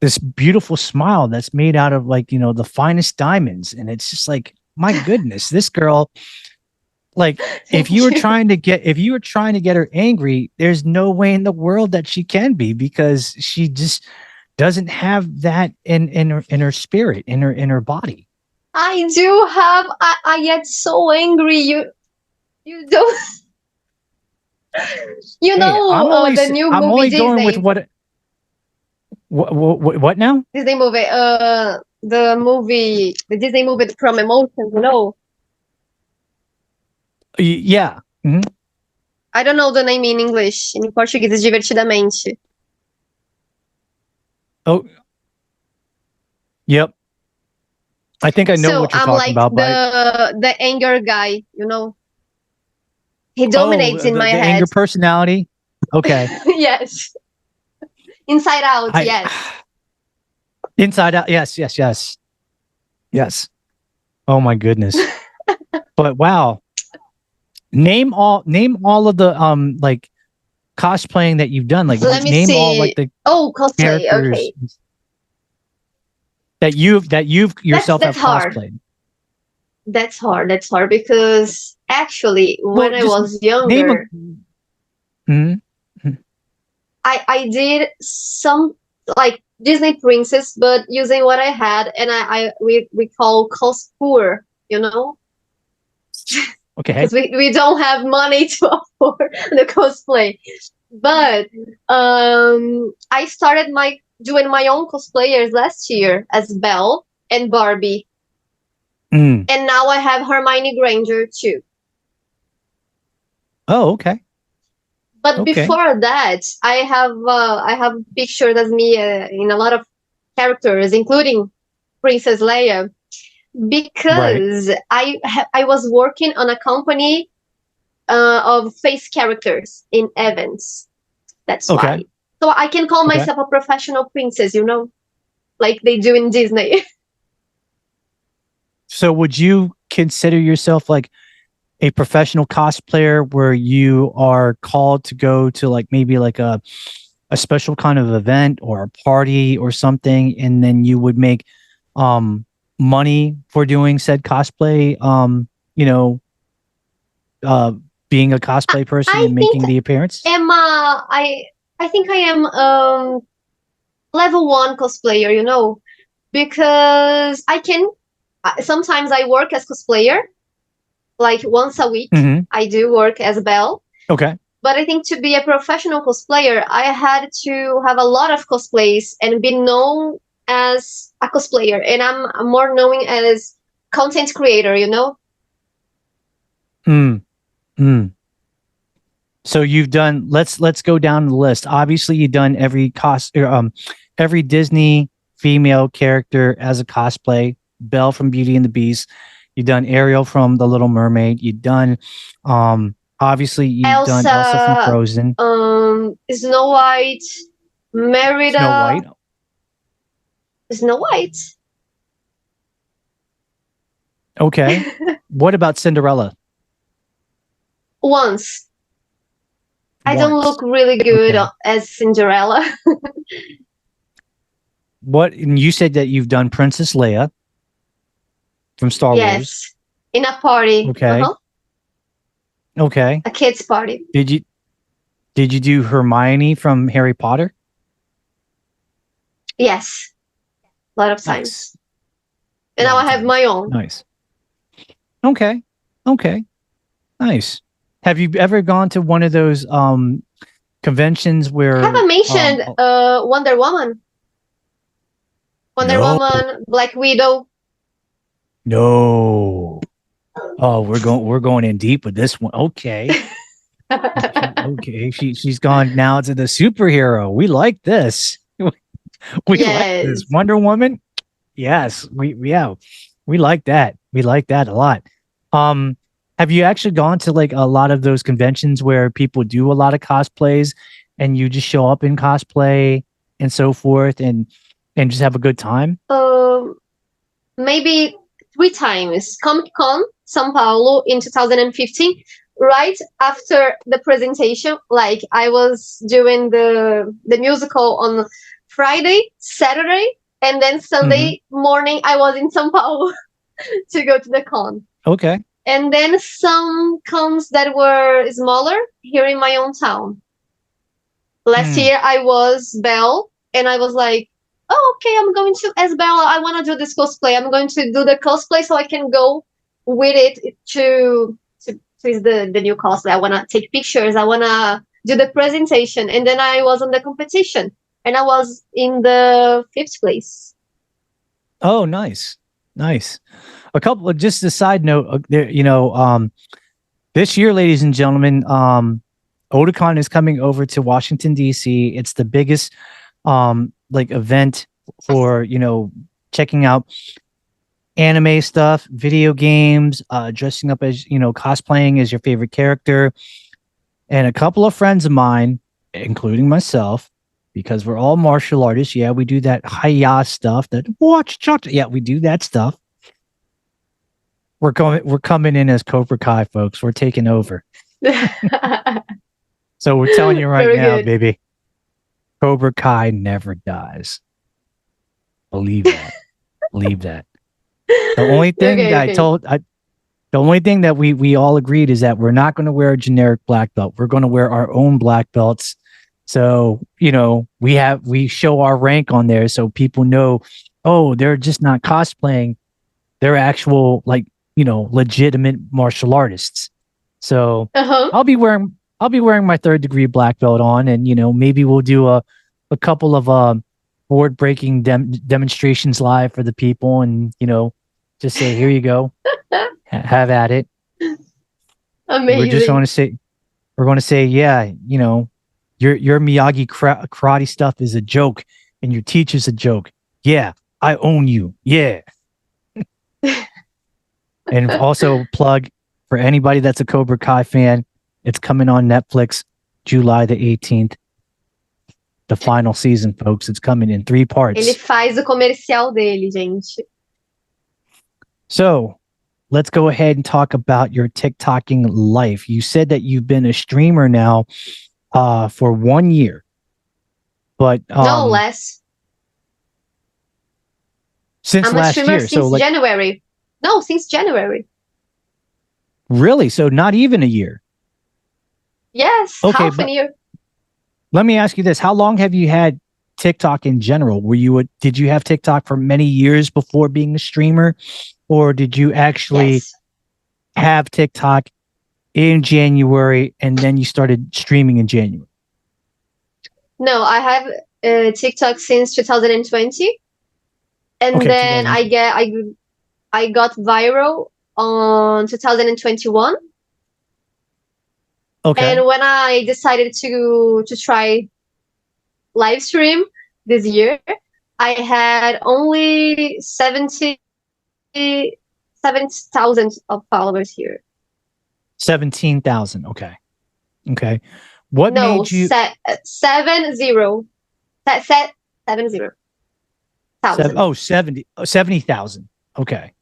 this beautiful smile that's made out of like, the finest diamonds. And it's just like, my goodness, this girl, like if you were trying to get her angry, there's no way in the world that she can be, because she just doesn't have that in her spirit, in her body. I do have. I get so angry. You don't. You know the new movie I'm only Disney. going with what now? Disney movie. The Disney movie from Emotions. Yeah. Mm-hmm. I don't know the name in English. In Portuguese, is Divertidamente. Oh. Yep. I think I know what you're talking about. The anger guy. He dominates in my head. The anger personality. Okay. Yes. Inside Out. Yes. Inside Out. Yes. Yes. Oh my goodness. But wow. Name all of the like cosplaying that you've done. Like, let me name see. all like the cosplay. Okay. That you've yourself that's have hard. cosplayed. That's hard because actually when I was younger, I did some like Disney princess, but using what I had, and we call cosplayer. Okay. Because we don't have money to afford the cosplay. But I started doing my own cosplayers last year as Belle and Barbie. And now I have Hermione Granger too. Oh, okay. But before that, I have pictures as me in a lot of characters, including Princess Leia. Because I was working on a company of face characters in events. That's why. So I can call myself a professional princess, like they do in Disney. So would you consider yourself like a professional cosplayer where you are called to go to like maybe like a special kind of event or a party or something, and then you would make money for doing said cosplay, being a cosplay person and making the appearance? I think I am level 1 cosplayer, because I can sometimes I work as cosplayer, like once a week. I do work as Belle. Okay. But I think to be a professional cosplayer, I had to have a lot of cosplays and be known as a cosplayer, and I'm more known as content creator, So you've done, let's go down the list. Obviously you've done every Disney female character as a cosplay. Belle from Beauty and the Beast. You've done Ariel from The Little Mermaid. You've done obviously you've done Elsa from Frozen. Snow White, Merida. Snow White. Okay. What about Cinderella? Once. I don't look really good as Cinderella. What? And you said that you've done Princess Leia from Star Wars. Yes, in a party. Okay. Okay. A kids' party. Did you do Hermione from Harry Potter? Yes, a lot of times. And now I have my own. Nice. Okay. Nice. Have you ever gone to one of those conventions where I haven't mentioned Wonder Woman. Wonder Woman, Black Widow. No. Oh, we're going in deep with this one. Okay. Okay. She's gone now to the superhero. We like this. We like this. Wonder Woman. Yes. We like that. We like that a lot. Have you actually gone to like a lot of those conventions where people do a lot of cosplays and you just show up in cosplay and so forth and just have a good time? Maybe three times Comic Con São Paulo in 2015. Right after the presentation, like I was doing the musical on Friday, Saturday, and then Sunday morning I was in São Paulo to go to the con. Okay. And then some cons that were smaller here in my own town. Last year I was Belle, and I was like, oh, okay, I'm going to, as Belle, I want to do this cosplay. I'm going to do the cosplay so I can go with it to the new cosplay. I want to take pictures. I want to do the presentation. And then I was on the competition, and I was in the 5th place. Oh, nice. Nice. A couple of, just a side note, there, this year, ladies and gentlemen, Otakon is coming over to Washington, D.C. It's the biggest event for, checking out anime stuff, video games, dressing up as, cosplaying as your favorite character. And a couple of friends of mine, including myself, because we're all martial artists. Yeah, we do that hi-ya stuff, that watch. Yeah, we do that stuff. We're coming in as Cobra Kai, folks. We're taking over. So we're telling you right now, good. Baby, Cobra Kai never dies. Believe that. Believe that. The only thing the only thing that we all agreed is that we're not going to wear a generic black belt. We're going to wear our own black belts. So, we show our rank on there so people know, oh, they're just not cosplaying. They're actual, legitimate martial artists. So I'll be wearing my 3rd degree black belt on, and maybe we'll do a couple of board breaking demonstrations live for the people, and just say, here you go, have at it. Amazing. We're going to say, yeah, your Miyagi karate stuff is a joke, and your teacher's a joke. Yeah, I own you. Yeah. And also plug for anybody that's a Cobra Kai fan, it's coming on Netflix July the 18th. The final season, folks. It's coming in 3 parts. Ele faz o comercial dele, gente. So, let's go ahead and talk about your TikToking life. You said that you've been a streamer now for 1 year. But no, less. Since I'm last a streamer year. Since January. No, since January. Really? So not even a year? Yes, okay, half a year. Let me ask you this. How long have you had TikTok in general? Did you have TikTok for many years before being a streamer? Or did you actually have TikTok in January and then you started streaming in January? No, I have TikTok since 2020. And then I got viral on 2021. Okay. And when I decided to try live stream this year, I had only 7,000 of followers here. 17,000. Okay. Okay. What made you 70,000. 70,000. Okay.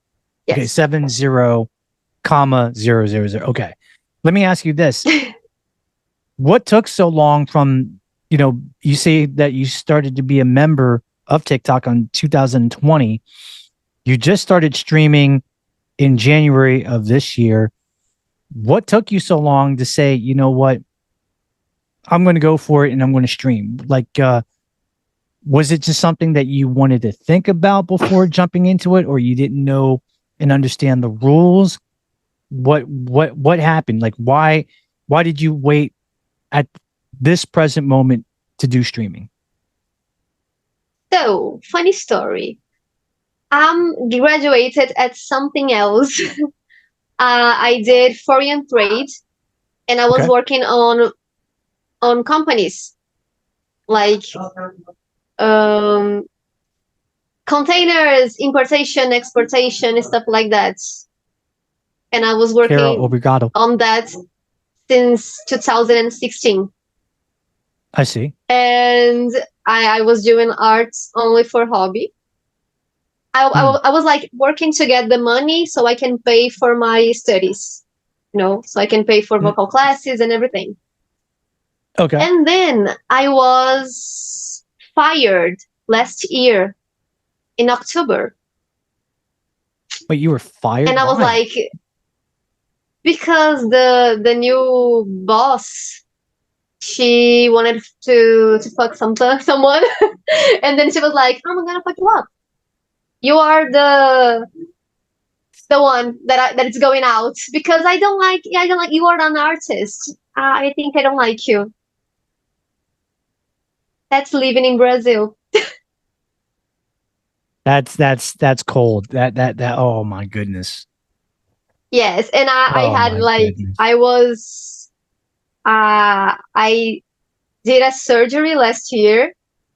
Yes. Okay. 70,000. Okay. Let me ask you this. What took so long from, you say that you started to be a member of TikTok on 2020. You just started streaming in January of this year. What took you so long to say, you know what, I'm going to go for it and I'm going to stream? Was it just something that you wanted to think about before jumping into it, or you didn't know and understand the rules? What happened? Why did you wait at this present moment to do streaming? So, funny story. I'm graduated at something else. I did foreign trade, and I was working on companies like containers, importation, exportation, stuff like that. And I was working on that since 2016. I see. And I was doing art only for hobby. I was like working to get the money so I can pay for my studies, so I can pay for vocal classes and everything. Okay. And then I was fired last year in October. But you were fired? And I was Why? like, because the new boss, she wanted to fuck someone. And then she was like, I'm gonna fuck you up. You are the one that is going out, because I don't like you are an artist. I think I don't like you. That's living in Brazil. That's cold. That oh my goodness. Yes, and I Oh had my like goodness. I did a surgery last year,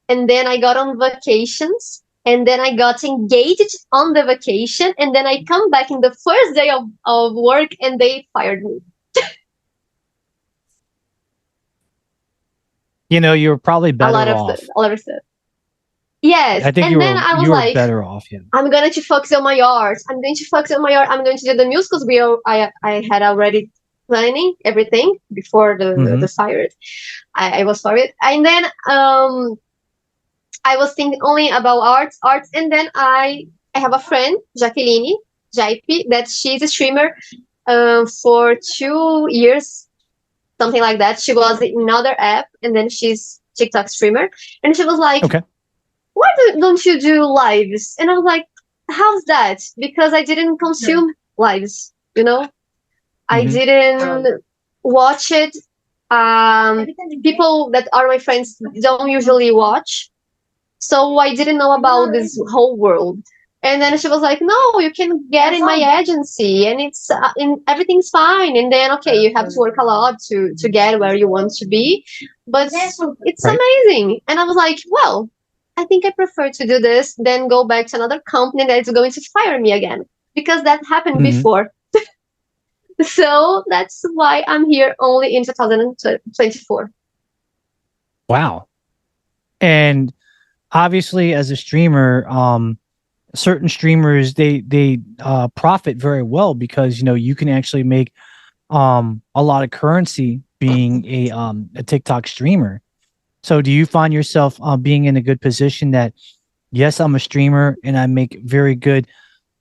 and then I got on vacations, and then I got engaged on the vacation, and then I come back in the first day of work, and they fired me. You were probably A better off. lot of stuff. Yes, I think and then I was you were like, better off. Yeah. I'm going to focus on my art. I'm going to focus on my art. I'm going to do the musicals. I had already planning everything before the fired. I was fired, and then I was thinking only about arts, and then I have a friend, Jacqueline JP, that she's a streamer for 2 years, something like that. She was in another app, and then she's TikTok streamer, and she was like, Okay. why don't you do lives? And I was like, how's that? Because I didn't consume lives, I didn't watch it. People that are my friends don't usually watch, so I didn't know about this whole world. And then she was like, no, you can get in my agency, and it's everything's fine. And then, okay, you have to work a lot to get where you want to be, but it's amazing. And I was like, well, I think I prefer to do this than go back to another company that is going to fire me again, because that happened before. So that's why I'm here only in 2024. Wow. And obviously, as a streamer, certain streamers they profit very well because you can actually make a lot of currency being a TikTok streamer. So do you find yourself being in a good position that, yes, I'm a streamer and I make very good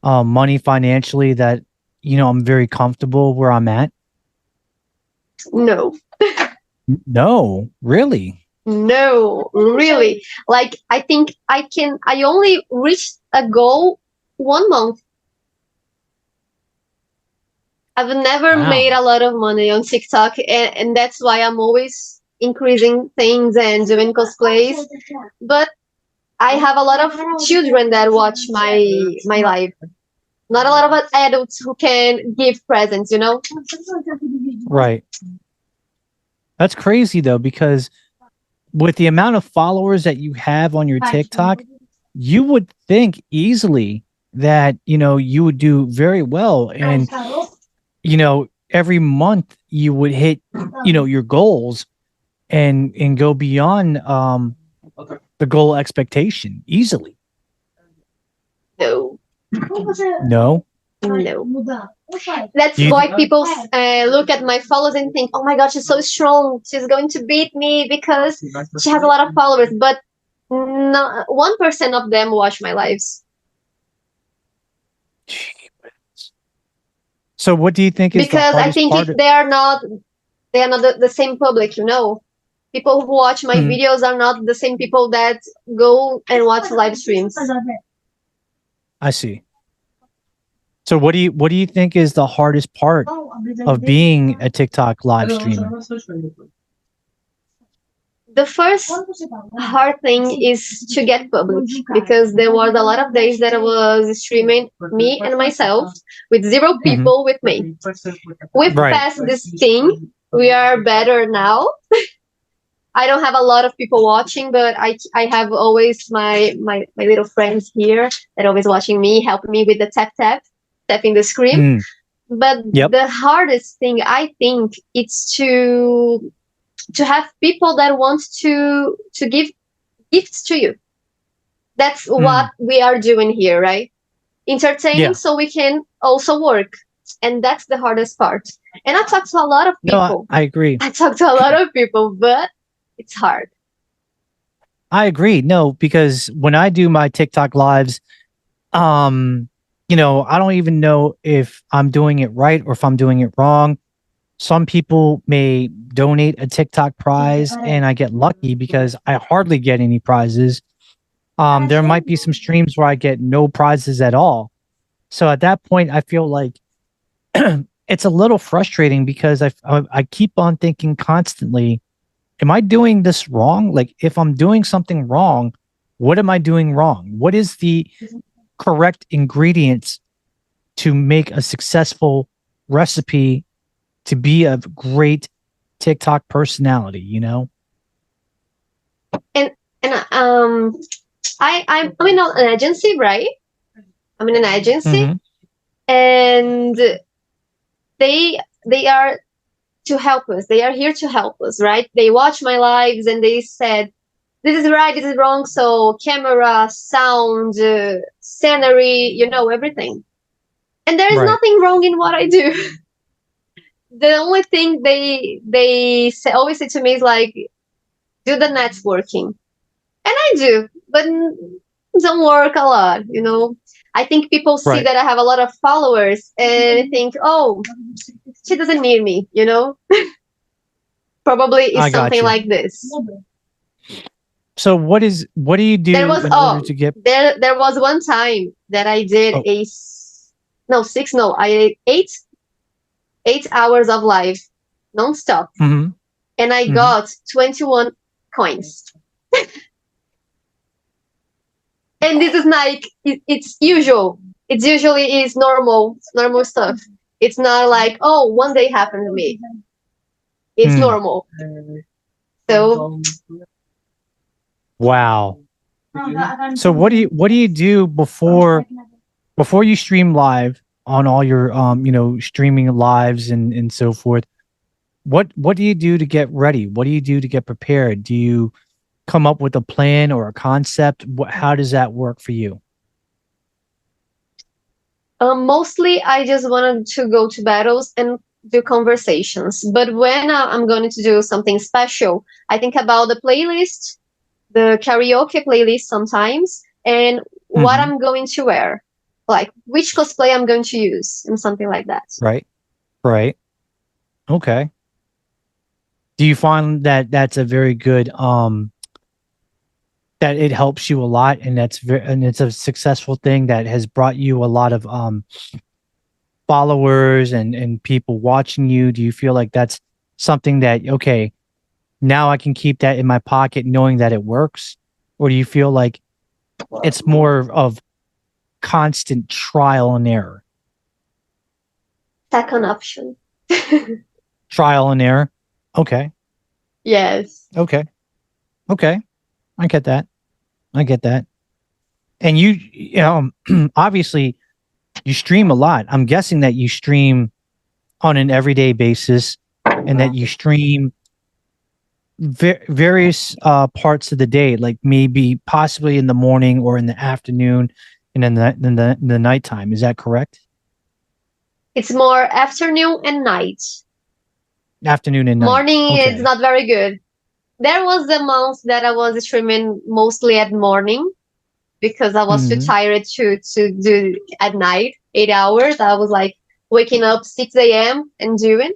money financially, that I'm very comfortable where I'm at? No. No, really? No, really. Like, I think I only reached a goal 1 month. I've never made a lot of money on TikTok, and that's why I'm always increasing things and doing cosplays. But I have a lot of children that watch my live. Not a lot of adults who can give presents, Right. That's crazy though, because with the amount of followers that you have on your TikTok, you would think easily that, you would do very well. And, every month you would hit, your goals and go beyond the goal expectation easily. No. No? No. That's why people look at my followers and think, oh my God, she's so strong. She's going to beat me because she has a lot of followers. But no, 1% of them watch my lives. So what do you think is because the hardest I think part? they are not the same public, People who watch my videos are not the same people that go and watch live streams. I see. So what do you think is the hardest part of being a TikTok live streamer? The first hard thing is to get public, because there was a lot of days that I was streaming me and myself with 0 people with me. We've passed this thing. We are better now. I don't have a lot of people watching, but I have always my little friends here that are always watching me, helping me with the tapping the screen. But the hardest thing, I think, it's to have people that want to give gifts to you. That's what we are doing here, right? Entertaining so we can also work. And that's the hardest part. And I talk to a lot of people. No, I agree. I talk to a lot of people, but it's hard. I agree. No, because when I do my TikTok lives, you know, I don't even know if I'm doing it right or if I'm doing it wrong. Some people may donate a TikTok prize and I get lucky because I hardly get any prizes. There might be some streams where I get no prizes at all. So at that point, I feel like it's a little frustrating because I keep on thinking constantly, am I doing this wrong? Like, if I'm doing something wrong, what am I doing wrong? What is the correct ingredients to make a successful recipe to be a great TikTok personality, you know? And I'm in an agency, right? I'm in an agency, and they are to help us. They are here to help us, right? They watch my lives and they said, this is right, this is wrong. So camera, sound, scenery, you know, everything. And there is nothing wrong in what I do. The only thing they always say to me is like, do the networking. And I do, but don't work a lot, you know. I think people see that I have a lot of followers and think, oh, she doesn't need me, you know. Probably it's something like this. So what do you do in order to get there was one time that I did I ate 8 hours of live non-stop, and I got 21 coins. And this is like it's usual. It usually is normal stuff. It's not like, oh, one day happened to me. It's normal. So wow. So what do you do before you stream live on all your you know, streaming lives and so forth? What do you do to get ready? What do you do to get prepared? Do you come up with a plan or a concept? How does that work for you? Mostly I just wanted to go to battles and do conversations. But when I'm going to do something special, I think about the playlist, the karaoke playlist sometimes, and what I'm going to wear, like which cosplay I'm going to use and something like that. Right. Okay. Do you find that that's a very good that it helps you a lot, and and it's a successful thing that has brought you a lot of followers and people watching you? Do you feel like that's something that, okay, now I can keep that in my pocket knowing that it works? Or do you feel like it's more of constant trial and error? Second option. Trial and error. Okay. Yes. Okay. I get that. And you know, obviously you stream a lot. I'm guessing that you stream on an everyday basis and that you stream various parts of the day, like maybe possibly in the morning or in the afternoon and in the nighttime. Is that correct? It's more afternoon and night. Afternoon and night. Morning is not very good. There was a month that I was streaming mostly at morning because I was too tired to do at night, 8 hours. I was like waking up 6 a.m. and doing.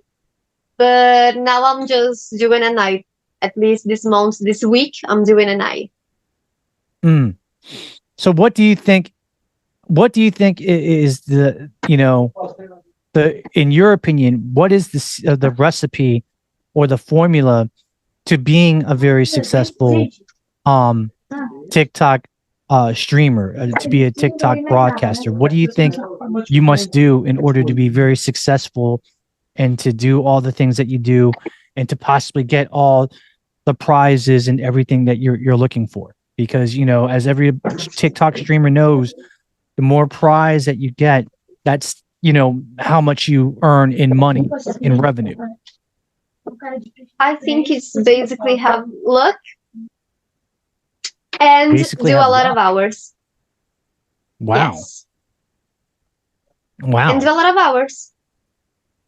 But now I'm just doing at night. At least this month, this week, I'm doing at night. So what do you think is the, you know, in your opinion, what is the recipe or the formula to being a very successful TikTok streamer, to be a TikTok broadcaster? What do you think you must do in order to be very successful and to do all the things that you do and to possibly get all the prizes and everything that you're looking for? Because, you know, as every TikTok streamer knows, the more prize that you get, that's, you know, how much you earn in money, in revenue. I think it's basically have luck and basically do have a lot of luck. hours. Wow. Yes. Wow. And do a lot of hours.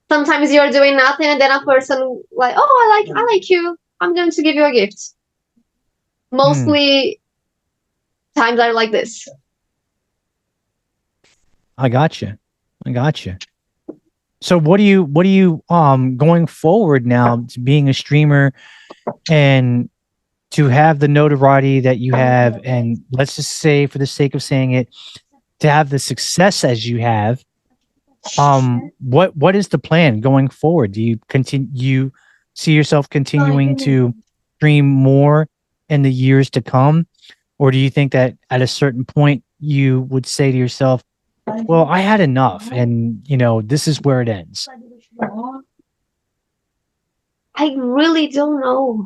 Sometimes you're doing nothing, and then a person like, oh, I like you. I'm going to give you a gift. Mostly times are like this. I got you. So what do you going forward now to being a streamer and to have the notoriety that you have, and let's just say for the sake of saying it, to have the success as you have, what is the plan going forward? Do you see yourself continuing to stream more in the years to come, or do you think that at a certain point you would say to yourself, well, I had enough, and this is where it ends? I really don't know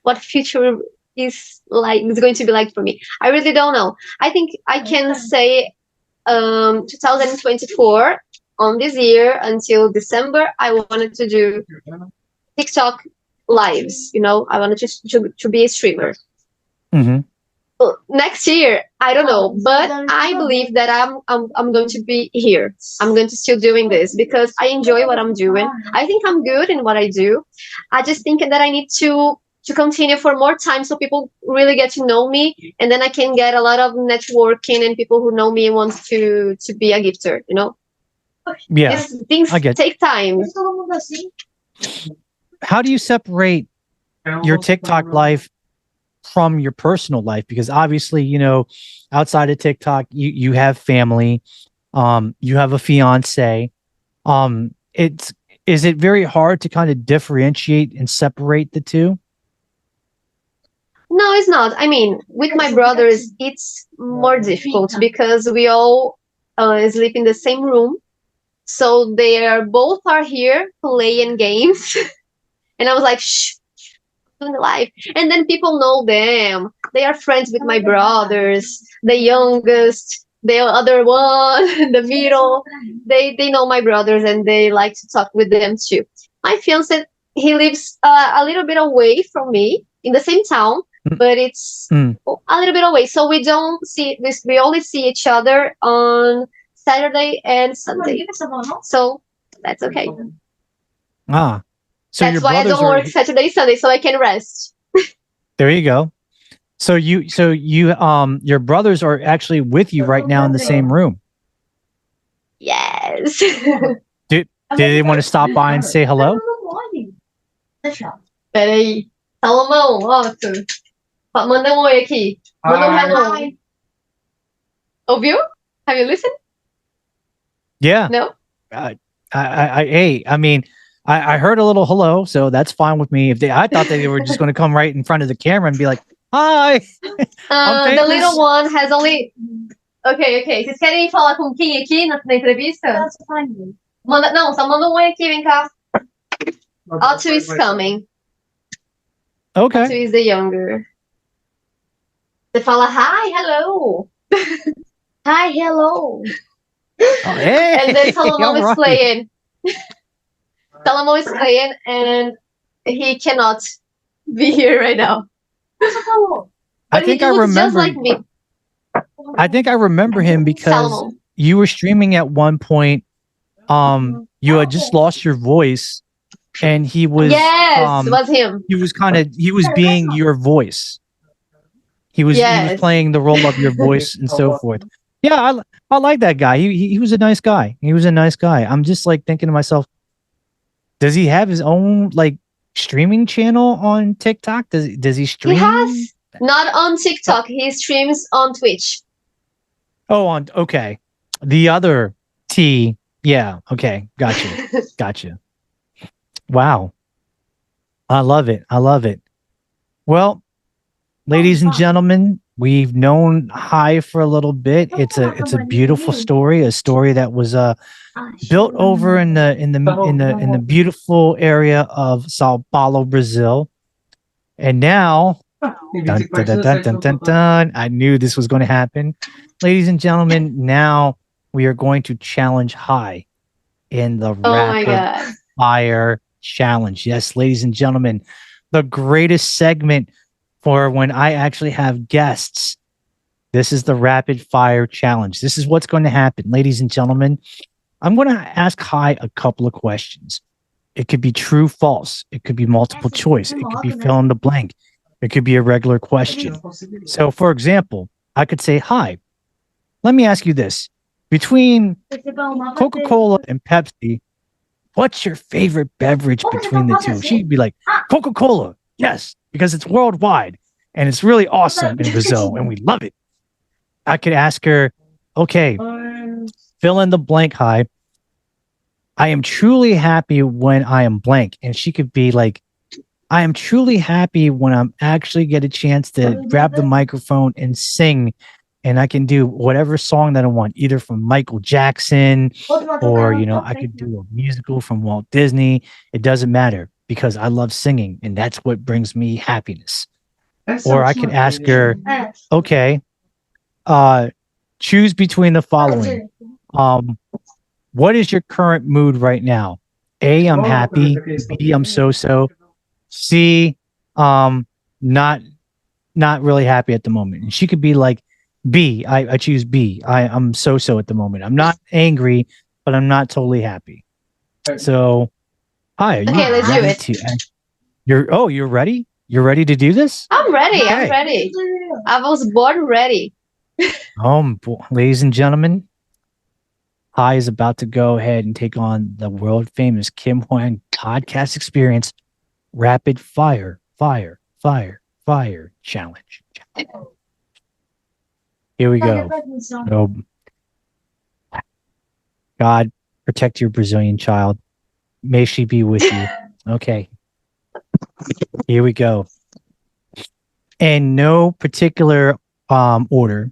what future is going to be like for me. I really don't know. I think I can say 2024, on this year until December, I wanted to do TikTok lives. I wanted to be a streamer. Mm-hmm. Well, next year, I don't know, but I believe that I'm going to be here. I'm going to still doing this because I enjoy what I'm doing. I think I'm good in what I do. I just think that I need to continue for more time so people really get to know me, and then I can get a lot of networking and people who know me want to be a gifter. Yeah, things I get. take time. How do you separate your TikTok life from your personal life? Because obviously, outside of TikTok, you have family, you have a fiance. Is it very hard to kind of differentiate and separate the two? No, it's not. I mean, with my brothers, it's more difficult because we all sleep in the same room. So both are here playing games. And I was like, shh, doing the live. And then people know them. They are friends with my brothers, the youngest, the other one, the middle. They know my brothers and they like to talk with them too. My fiance, he lives a little bit away from me in the same town, but it's a little bit away. So we don't see this. We only see each other on Saturday and Sunday. So that's okay. So that's why I don't work Saturday, Sunday, so I can rest. There you go. So you your brothers are actually with you right now in the same room. Yes. Did they want to stop by and say hello? Peraí. Salomão, Otto. Manda oi aqui. Manda hello. Ouviu? Have you listened? Yeah. No? I mean, I heard a little hello, so that's fine with me. I thought they were just going to come right in front of the camera and be like, "Hi." The little one has only. Okay. Vocês querem falar com quem aqui na entrevista? Não, só manda oi aqui, vem cá. Otto is coming. Okay. Otto is the younger. Você fala hi, hello. Hi, hello. Oh, hey, and then Salomon is right. playing. Salomon is playing, and he cannot be here right now. I think I remember. Just like me. I think I remember him because Salomon. You were streaming at one point. You had just lost your voice, and he was. Yes, it was him. He was being your voice. He was playing the role of your voice and so forth. Yeah, I like that guy. He was a nice guy. I'm just like thinking to myself, does he have his own like streaming channel on TikTok? Does he stream? He has, not on TikTok. He streams on Twitch. Oh, okay. The other T. Yeah. Okay. Gotcha. Wow. I love it. Well, ladies and gentlemen, we've known Rhai for a little bit. It's a beautiful story, a story that was built over in the beautiful area of Sao Paulo, Brazil. And now, dun, dun, dun, I knew this was going to happen. Ladies and gentlemen, now we are going to challenge Rhai in the rapid fire challenge. Yes, ladies and gentlemen, the greatest segment for when I actually have guests. This is the rapid fire challenge. This is what's going to happen, ladies and gentlemen. I'm going to ask Rhai a couple of questions. It could be true, false. It could be multiple choice. It could be fill in the blank. It could be a regular question. So, for example, I could say, "Hi, let me ask you this. Between Coca-Cola and Pepsi, what's your favorite beverage between the two?" She'd be like, "Coca-Cola, yes, because it's worldwide and it's really awesome in Brazil and we love it." I could ask her, "Okay, fill in the blank, Rhai. I am truly happy when I am blank." And she could be like, "I am truly happy when I'm actually get a chance to grab the microphone and sing. And I can do whatever song that I want, either from Michael Jackson or, I could do a musical from Walt Disney. It doesn't matter because I love singing and that's what brings me happiness." Or I could ask her, "Okay, choose between the following. What is your current mood right now? A, I'm happy. B, I'm so-so. C, not really happy at the moment." And she could be like, B, I choose B. I'm so-so at the moment. I'm not angry, but I'm not totally happy. So, Rhai, are you Okay, let's do ready it. you're ready? You're ready to do this? I'm ready. Okay. I'm ready. I was born ready. Ladies and gentlemen, Rhai is about to go ahead and take on the world famous Kim Hwang podcast experience rapid fire challenge. Here we go. Oh, God protect your Brazilian child. May she be with you. Okay. Here we go. In no particular order.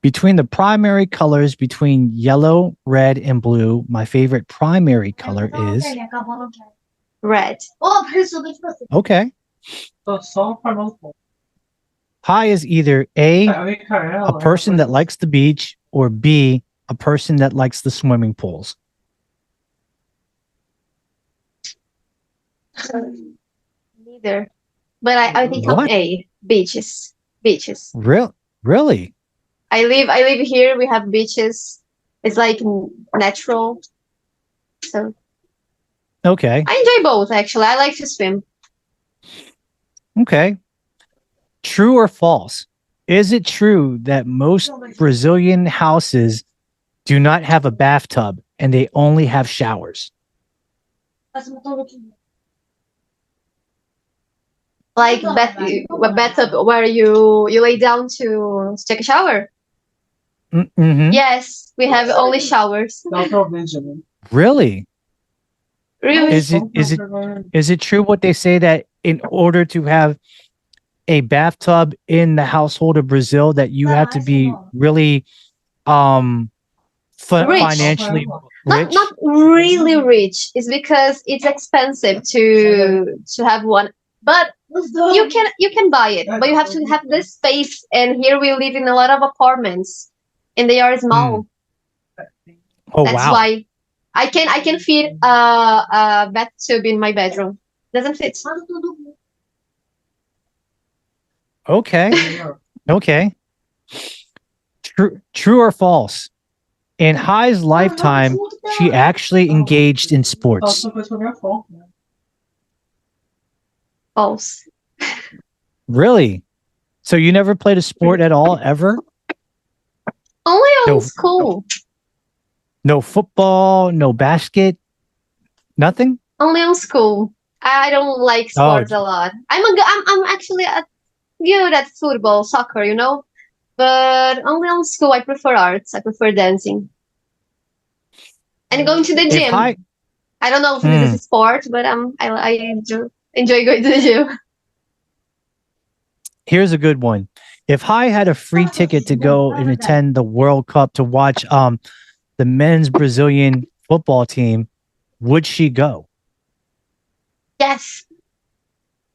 Between the primary colors between yellow, red, and blue, my favorite primary color is Red. okay. Rhai is either a person that likes the beach, or B, a person that likes the swimming pools. Neither. But I think I'm What? A. Beaches. Beaches. Really? I live here. We have beaches. It's like natural. So Okay. I enjoy both actually. I like to swim. Okay. True or false? Is it true that most Brazilian houses do not have a bathtub and they only have showers? Like a bathtub where you lay down to take a shower. Mm-hmm. Yes, we have only showers. Really? Really? Is it true what they say that in order to have a bathtub in the household of Brazil that you have to be really financially rich? Not really rich. It's because it's expensive to have one. But you can buy it, but you have to have this space. And here we live in a lot of apartments, and they are small. Oh, That's wow. why I can fit a bathtub in my bedroom. Doesn't fit. Okay. Okay. True or false? In Rhai's lifetime, she actually engaged in sports. False. Really? So you never played a sport at all, ever? Only on school. No football, no basket, nothing? Only on school. I don't like sports a lot. I'm actually good at football, soccer, but only on school. I prefer arts. I prefer dancing and going to the gym. I don't know if this is a sport, but I enjoy going to the gym. Here's a good one. If Rhai had a free ticket to go and attend the World Cup to watch the men's Brazilian football team, would she go? Yes.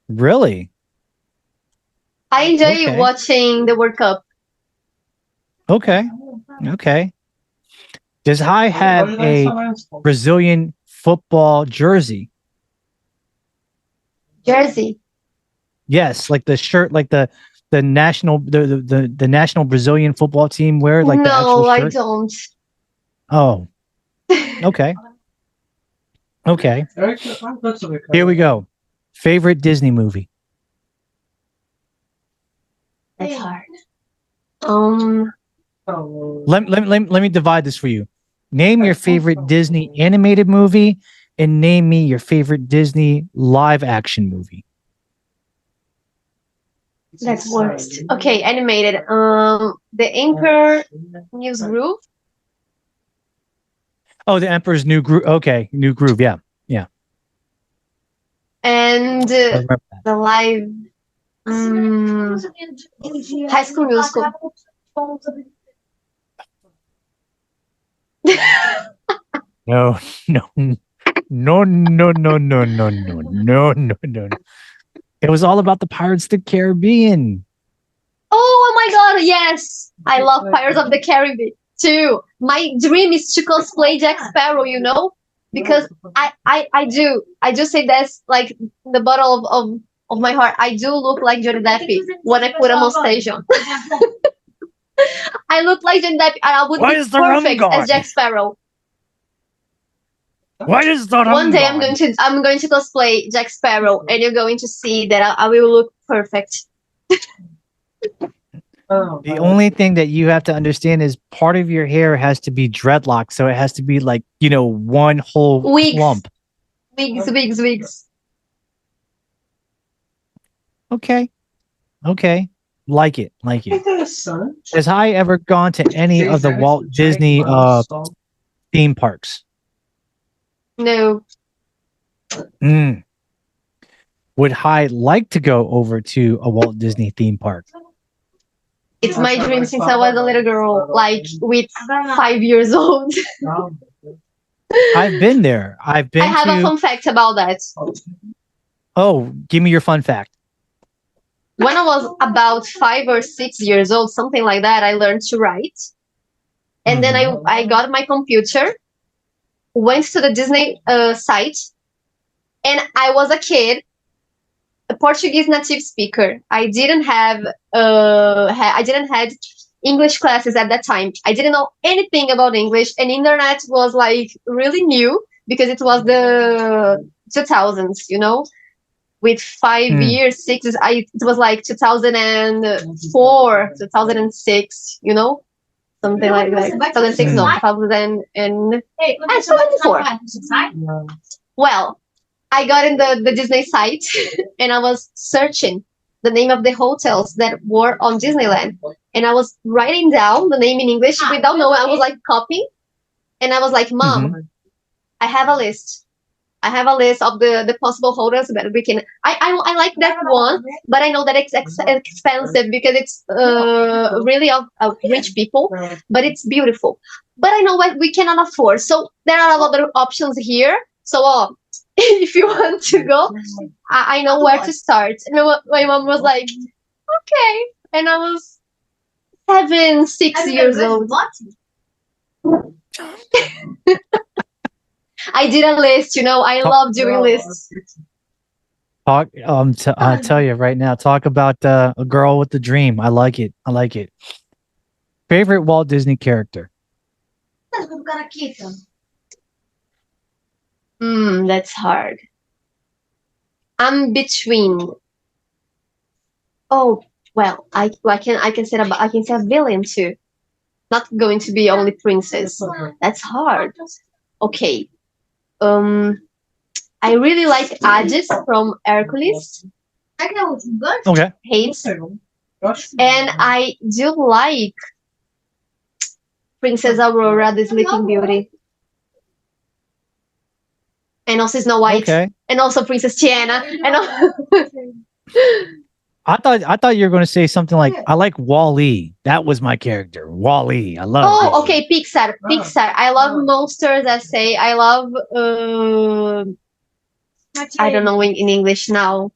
Really? I enjoy watching the World Cup. Okay. Does Rhai have a Brazilian football jersey? Jersey? Yes, like the shirt, like the national the national Brazilian football team wear, like the actual No, I shirt. don't. Oh, okay. Okay. Here we go. Favorite Disney movie. That's hard. Let me divide this for you. Name your favorite Disney animated movie and name me your favorite Disney live action movie. That's worst. Okay, animated. The Emperor News Groove. Oh, The Emperor's New Groove. Okay, New Groove. Yeah, yeah. And I remember that. the live High School Musical. No, no, no, no, no, no, no, no, no, no, no. It was all about the Pirates of the Caribbean. Oh my god, yes! I love Pirates of the Caribbean too. My dream is to cosplay Jack Sparrow, you know? Because I do say that's like the bottom of my heart. I do look like Johnny Depp when I put a mustache on. I look like Johnny Depp and I would Why be is the rum perfect gone? as Jack Sparrow. Why is the rum One day gone? I'm going to cosplay Jack Sparrow and you're going to see that I will look perfect. The only thing that you have to understand is part of your hair has to be dreadlocked, so it has to be like, you know, one whole Wigs. clump. Wigs. Okay. Like it. Has Rhai ever gone to any of the Walt Disney theme parks? No. Would Rhai like to go over to a Walt Disney theme park? It's my dream since I was a little girl, like with 5 years old. I've been there. I have a fun fact about that. Oh, give me your fun fact. When I was about 5 or 6 years old, something like that, I learned to write. And then I got my computer, went to the Disney site, and I was a kid, a Portuguese native speaker. I didn't have English classes at that time. I didn't know anything about English, and internet was like really new because it was the 2000s, you know. With 5 years, 6, it was like 2004, 2006, you know, something like that. 2006, no, 2004. Well, I got in the Disney site and I was searching the name of the hotels that were on Disneyland. And I was writing down the name in English without knowing. I was like copying. And I was like, Mom, I have a list. I have a list of the possible hotels that we can. I like that one, but I know that it's expensive because it's really of rich people, but it's beautiful. But I know what we cannot afford. So there are other options here. So if you want to go, I know where to start. And my mom was like, okay. And I was 7, 6 years old. I did a list, you know. I love doing lists. I'll tell you right now. Talk about a girl with the dream. I like it. Favorite Walt Disney character? That's hard. I'm between. Oh well, I can say a villain too. Not going to be only princess. That's hard. Okay. I really like Hades from Hercules. Okay. Hades. And I do like Princess Aurora, the Sleeping Beauty. And also Snow White. Okay. And also Princess Tiana. And I thought you were going to say something like, I like Wall-E. That was my character. Wall-E. I love Oh, Wall-E. okay, Pixar. I love Monsters S.A. I love I don't know in English now.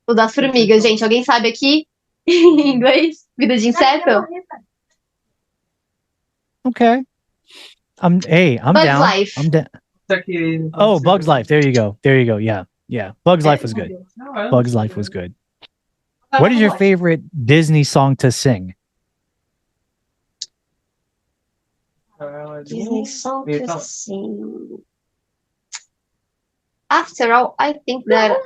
O das formigas, gente. Alguém sabe aqui em inglês? Vida de inseto? Okay. I'm Bugs down. Life. I'm down. Oh, Bugs Life. There you go. Yeah. Bugs Life was good. Bugs Life was good. What is your favorite Disney song to sing? Disney song to sing. After all, I think that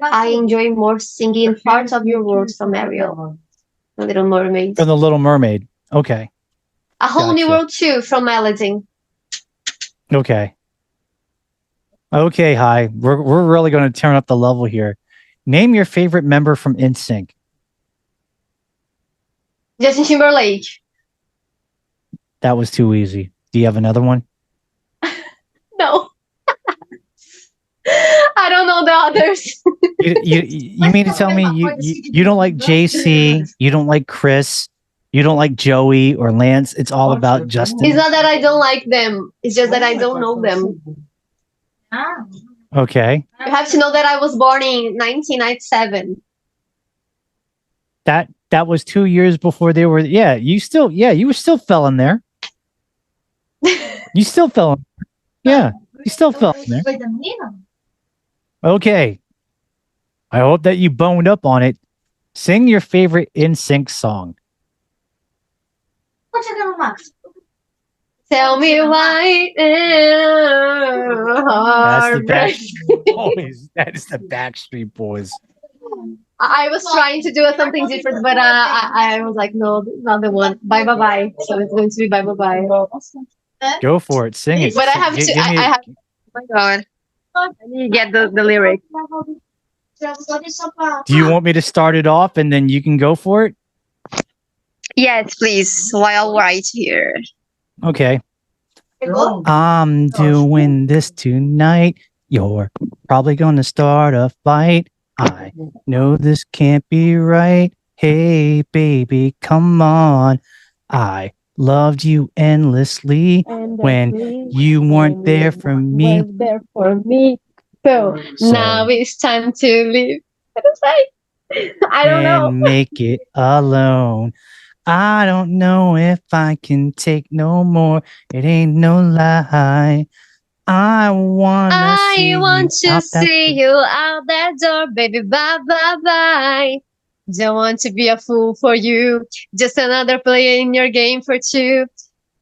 I enjoy more singing Parts of Your World from Ariel, The Little Mermaid. From The Little Mermaid. Okay. A Whole New Gotcha. World too from Aladdin. Okay. Okay, Hi. We're really going to turn up the level here. Name your favorite member from NSYNC. Justin Timberlake. That was too easy. Do you have another one? No. I don't know the others. You mean to tell me you don't like JC, you don't like Chris, you don't like Joey or Lance? It's all about Justin. It's not that I don't like them. It's just that I don't know them. Okay. You have to know that I was born in 1997. That was 2 years before they were. Yeah, you were still fell in there. You still fell in there. Yeah, you still fell in there. Okay. I hope that you boned up on it. Sing your favorite NSYNC song. Tell me why. That's the Backstreet Boys. That is the Backstreet Boys. I was trying to do something different, but I was like, no, not the one. Bye bye bye. So it's going to be bye bye bye. Go for it. Sing it. But I have to. I have. Oh my god. I need to get the lyric. Do you want me to start it off and then you can go for it? Yes, please. While right here. Okay. I'm doing this tonight. You're probably going to start a fight. I know this can't be right. Hey, baby, come on. I loved you endlessly when you weren't there for me. So now it's time to leave. I don't know. And make it alone. I don't know if I can take no more. It ain't no lie. I want to see you out that door, baby. Bye, bye, bye. Don't want to be a fool for you. Just another player in your game for two.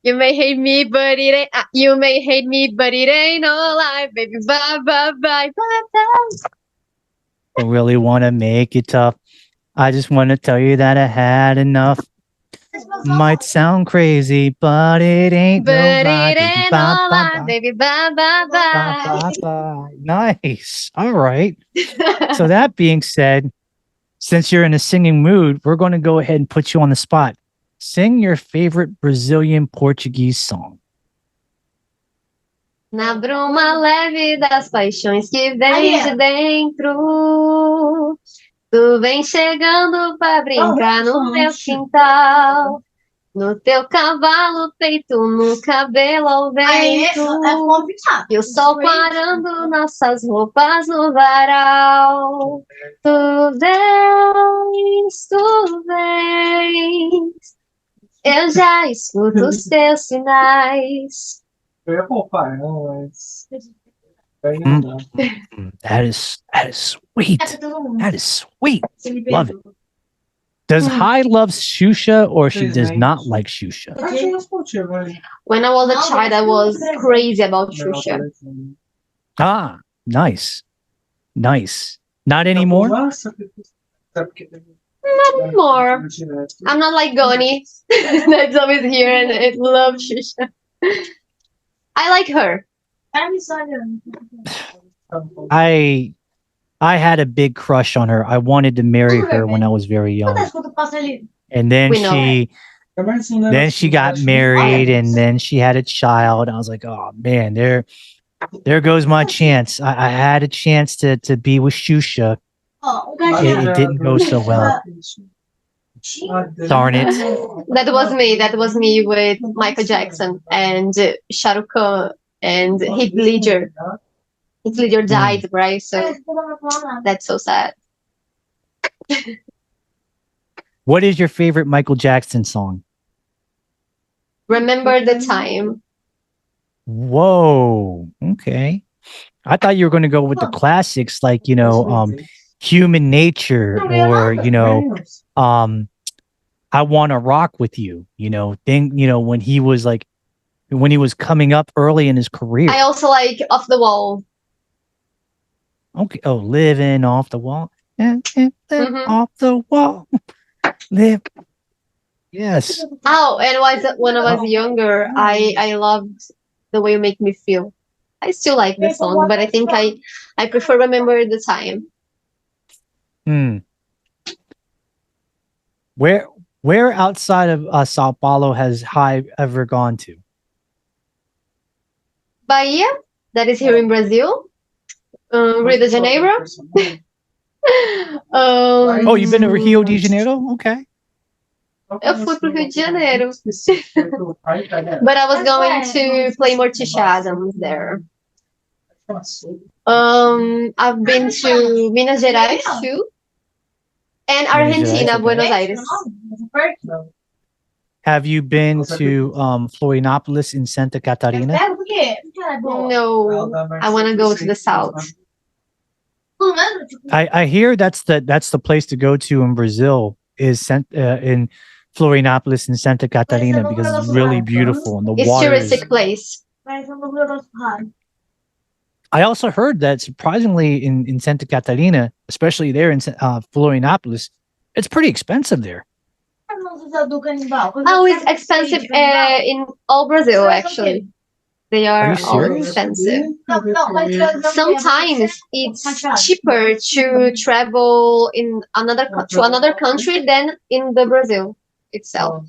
You may hate me, but it ain't. You may hate me, but it ain't no lie, baby. Bye, bye, bye, bye, bye. I really want to make it tough. I just want to tell you that I had enough. Might sound crazy, but it ain't no lie. It ain't no lie, baby. Bye, bye, bye. Bye, bye. Nice. All right. So that being said, since you're in a singing mood, we're going to go ahead and put you on the spot. Sing your favorite Brazilian Portuguese song. Na bruma leve das paixões que vem de dentro, tu vem chegando pra brincar no meu quintal, no teu cavalo peito, no cabelo ao vento, e o sol parando nossas roupas no varal. Tu vens, eu já escuto os teus sinais. That is sweet. That is sweet. Love it. Does Rhai love Xuxa or she does not like Xuxa? When I was a child, I was crazy about Xuxa. Ah, nice. Nice. Not anymore? Not anymore. I'm not like Goni that's always here and loves Xuxa. I like her. I had a big crush on her. I wanted to marry her when I was very young. And then she got married and then she had a child. I was like, oh man, there goes my chance. I had a chance to be with Xuxa. It didn't go so well. Darn it. That was me with Michael Jackson and Shah Rukh Khan and Heath Ledger. Heath Ledger died, right? So that's so sad. What is your favorite Michael Jackson song? Remember the Time. Whoa. Okay. I thought you were going to go with the classics like, Human Nature, or I Want to Rock with You, when he was coming up early in his career. I also like Off the Wall. Okay. Oh, Living Off the Wall. Off the wall. Live. Yes. Oh, and when I was younger, I loved The Way You Make Me Feel. I still like the song, but I think I prefer Remember the Time. Where outside of Sao Paulo has Rhai ever gone to? Bahia, that is here in Brazil. Rio de Janeiro. Oh, you've been to Rio de Janeiro? Okay. Eu fui pro Rio de Janeiro. But I was going to play Morticia Adams there. I've been to Minas Gerais too. And Argentina, okay. Buenos Aires. Have you been to Florianopolis in Santa Catarina? No, I want to go to the south. I hear that's the place to go to in Brazil, is in Florianopolis in Santa Catarina, because it's really beautiful and the water. It's touristic place. I also heard that surprisingly in Santa Catarina, especially there in Florianopolis, it's pretty expensive there. Oh, it's expensive in all Brazil, actually. They are all expensive. Sometimes it's cheaper to travel to another country than in the Brazil itself.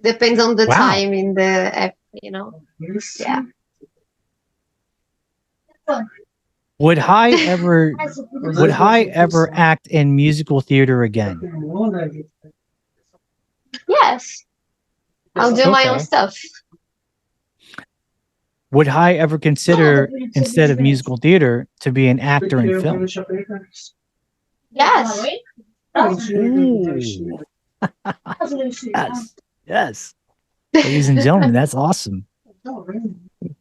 Depends on the time in the, yeah. Would Rhai ever act in musical theater again? Yes. I'll do my own stuff. Would Rhai ever consider, instead of musical theater, to be an actor in film? Yes. Yes. Ladies and gentlemen, that's awesome.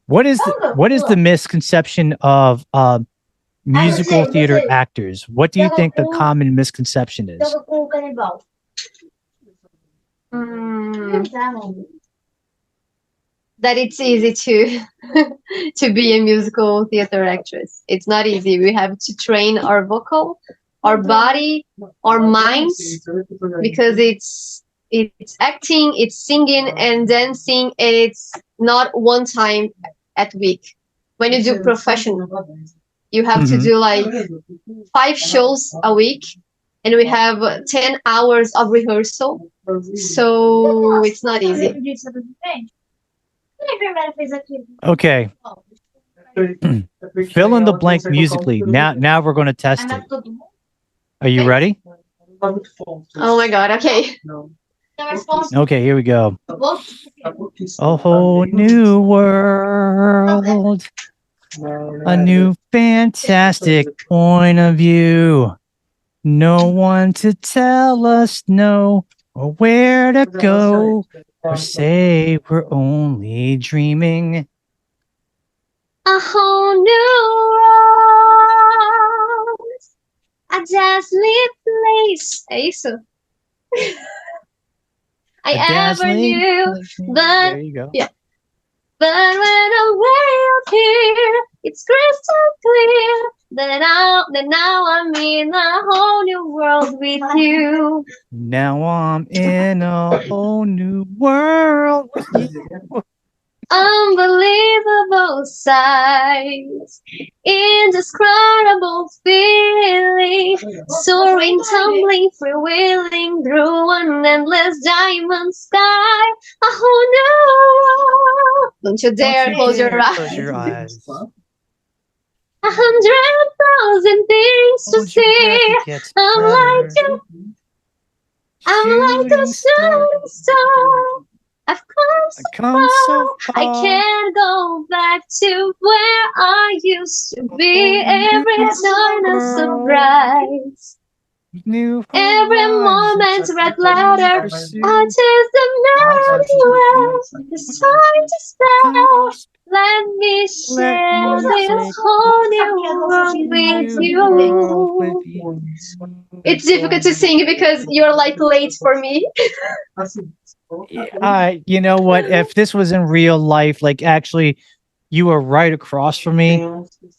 What is the misconception of musical theater actors? What do you think the common misconception is? That it's easy to be a musical theater actress. It's not easy. We have to train our vocal, our body, our minds, because it's acting, it's singing and dancing, and it's not one time at week. When you do professional, you have to do like 5 shows a week, and we have 10 hours of rehearsal. So it's not easy. Okay. Fill in the blank musically. Now we're going to test it. Are you ready? Oh my God. Okay. Okay, here we go. A whole new world. A new fantastic point of view. No one to tell us no or where to go, or say we're only dreaming. A whole new world. A dazzling place. É isso? I ever knew, but there you go. Yeah. But when I'm way up here, it's crystal clear that now I'm in a whole new world with you. Now I'm in a whole new world with you. Unbelievable sights, indescribable feeling, soaring, tumbling, freewheeling through an endless diamond sky. A whole new world. Don't you dare close your eyes. Close your eyes. 100,000 things to see. I'm like a shooting star. I've come so far. I can't go back to where I used to be. Every time a surprise. New Every moment, red letter, pursuit. until the night well. It's time to spell. Let me share this whole new world with you. It's difficult to sing because you're like late for me. You know what? If this was in real life, like actually, you were right across from me,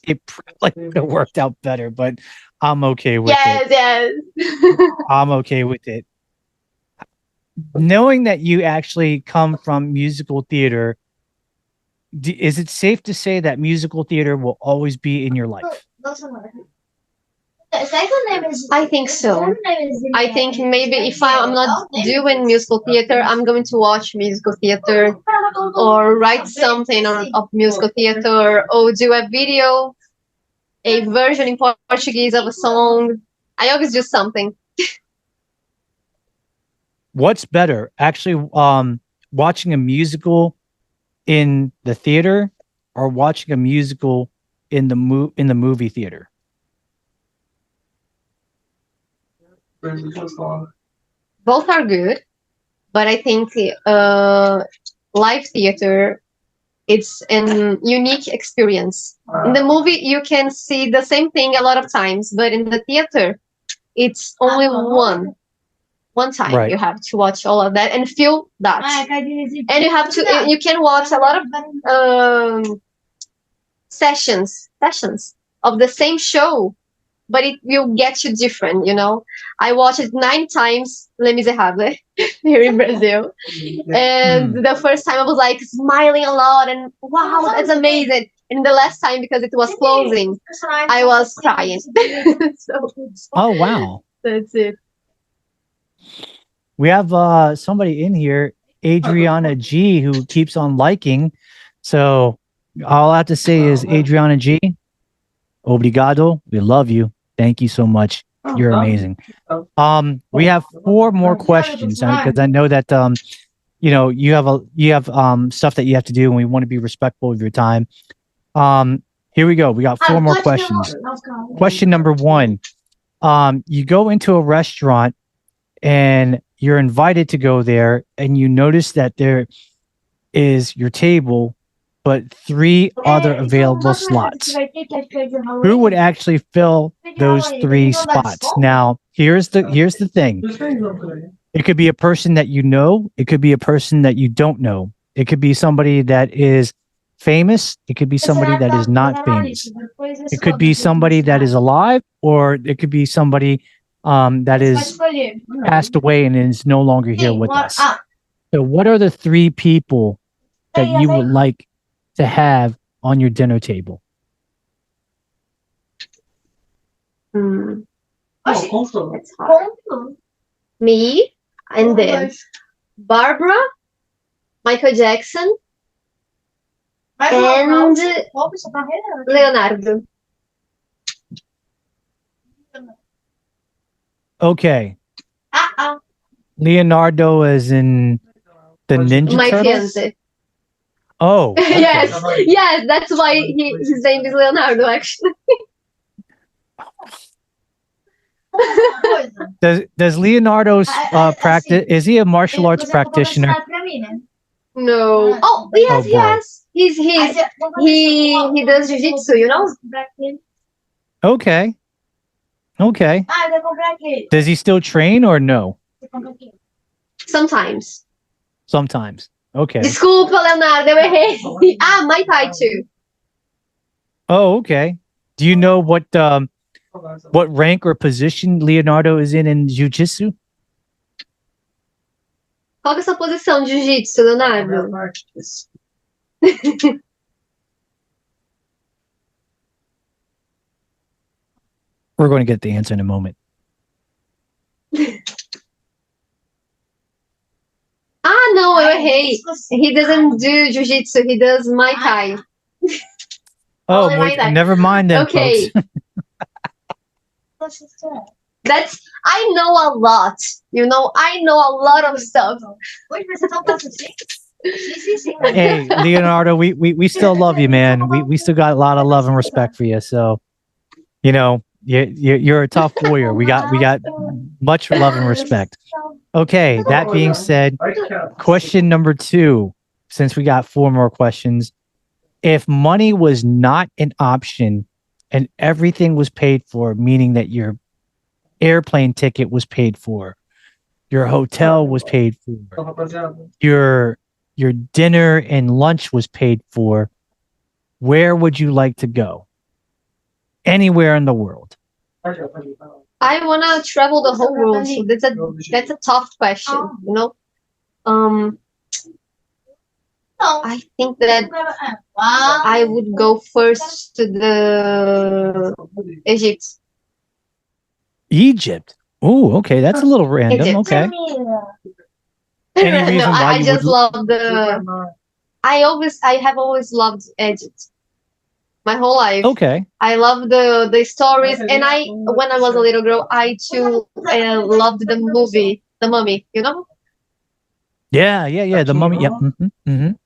it probably would have worked out better. But I'm okay with it. Yes. I'm okay with it. Knowing that you actually come from musical theater, is it safe to say that musical theater will always be in your life? I think so. I think maybe if I'm not doing musical theater, I'm going to watch musical theater or write something of musical theater or do a video, a version in Portuguese of a song. I always do something. What's better, actually, watching a musical in the theater or watching a musical in the movie theater? Both are good, but I think live theater, it's an unique experience. In the movie, you can see the same thing a lot of times, but in the theater, it's only one time. Right. You have to watch all of that and feel that, and you can watch a lot of sessions of the same show, but it will get you different, you know. I watched it 9 times, Les Miserables, here in Brazil. And the first time I was like smiling a lot and wow, that's amazing. And the last time, because it was closing, I was crying. Oh, wow. That's it. We have somebody in here, Adriana G, who keeps on liking. So all I have to say is, Adriana G, obrigado. We love you. Thank you so much. You're amazing. We have 4 more questions because I know that you have stuff that you have to do, and we want to be respectful of your time. Here we go. We got 4 more questions. Question number 1. You go into a restaurant and you're invited to go there, and you notice that there is your table, but 3 other available slots. Who would actually fill those 3 spots? Now, here's the thing. It could be a person that you know. It could be a person that you don't know. It could be somebody that is famous. It could be somebody that is not famous. It could be somebody that is alive, or it could be somebody that is passed away and is no longer here with us. So what are the 3 people that you would like to have on your dinner table? It's hard. Me, and then Barbara, Michael Jackson, and Leonardo. Okay. Leonardo is in the Ninja My Turtles? fiance. Oh. Okay. Yes, that's why his name is Leonardo, actually. Does Leonardo practice? Is he a martial arts practitioner? No. Oh, yes. He does jiu-jitsu, you know? Okay. Does he still train or no? Sometimes. Okay. Desculpa, Leonardo, eu errei. Muay Thai too. Oh, okay. Do you know what rank or position Leonardo is in jiu-jitsu? Qual que é a sua posição de jiu-jitsu, Leonardo? We're going to get the answer in a moment. No, eu errei. He doesn't do jiu-jitsu, he does Muay Thai. Oh, never mind then, okay. Folks. I know a lot. You know, I know a lot of stuff. Hey, Leonardo, we still love you, man. We still got a lot of love and respect for you. So, You're a tough warrior. We got much love and respect. Okay, that being said, question number 2, since we got 4 more questions. If money was not an option and everything was paid for, meaning that your airplane ticket was paid for, your hotel was paid for, your dinner and lunch was paid for, where would you like to go? Anywhere in the world. I want to travel the whole world. So that's a tough question, you know. I think that I would go first to the Egypt. Oh, okay, that's a little random. Egypt. Okay. Any reason No, why I you just would? love the. I have always loved Egypt. My whole life. Okay. I love the stories, and when I was a little girl, I too loved the movie, The Mummy. You know. Yeah. The Mummy. Yep. And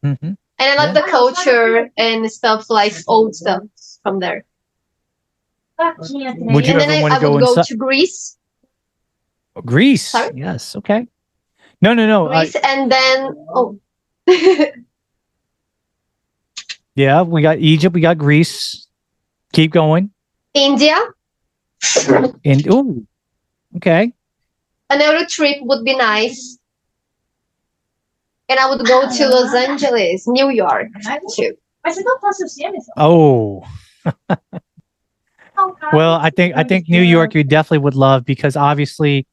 I love the culture and stuff like old stuff from there. Would you And then ever want I to go would go inside to Greece. Greece? Sorry? Yes. Okay. No. Greece, and then Yeah, we got Egypt. We got Greece. Keep going. India. And okay. Another trip would be nice. And I would go to Los Angeles, New York, too. Oh. Well, I think New York you definitely would love, because obviously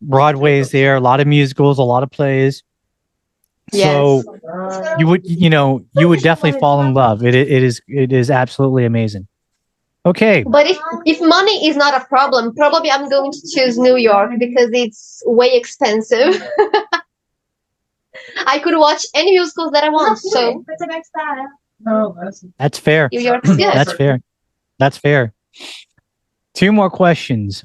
Broadway is there, a lot of musicals, a lot of plays. So you would definitely fall in love. It is absolutely amazing. Okay. But if money is not a problem, probably I'm going to choose New York because it's way expensive. I could watch any musicals that I want. So that's fair. New York is good. That's fair. 2 more questions.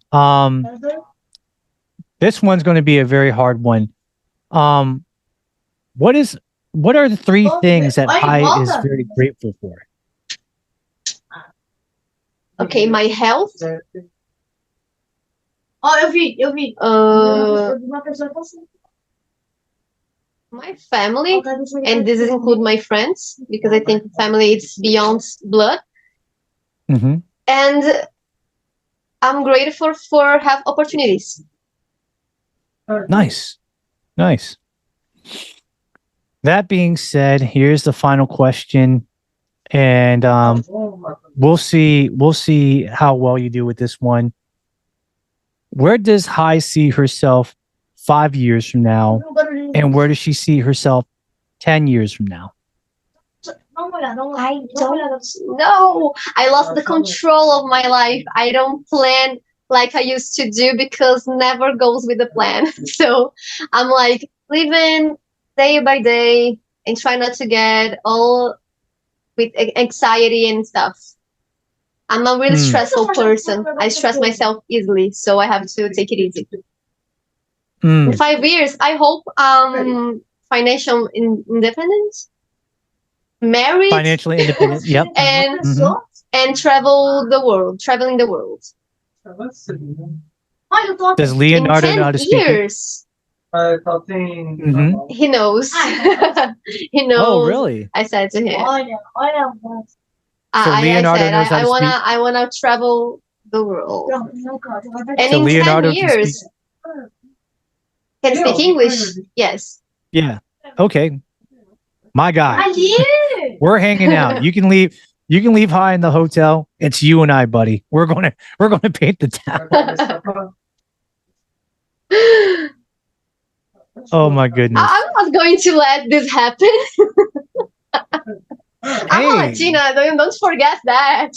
This one's going to be a very hard one. What are the 3 things that Rhai is very grateful for? Okay, my health. My family, and this include my friends, because I think family is beyond blood. Mm-hmm. And I'm grateful for have opportunities. Nice. That being said, here's the final question, and we'll see how well you do with this one. Where does Rhai see herself 5 years from now, and where does she see herself 10 years from now? I don't know. I lost the control of my life. I don't plan like I used to do because never goes with the plan. So I'm like living day by day and try not to get all with anxiety and stuff. I'm a really stressful person. I stress myself easily, so I have to take it easy. In 5 years, I hope financial independence, married, financially independent. Yep. and traveling the world. Does Leonardo know how to speak? Years. He knows. He knows. Oh, really? I said to him. So Leonardo knows how to speak. I wanna travel the world. And So in Leonardo 10 years, can speak English. Yes. Yeah. Okay. My guy. We're hanging out. You can leave Rhai in the hotel. It's you and I, buddy. We're gonna paint the town. Oh my goodness. I'm not going to let this happen. I'm a Latina. Don't forget that.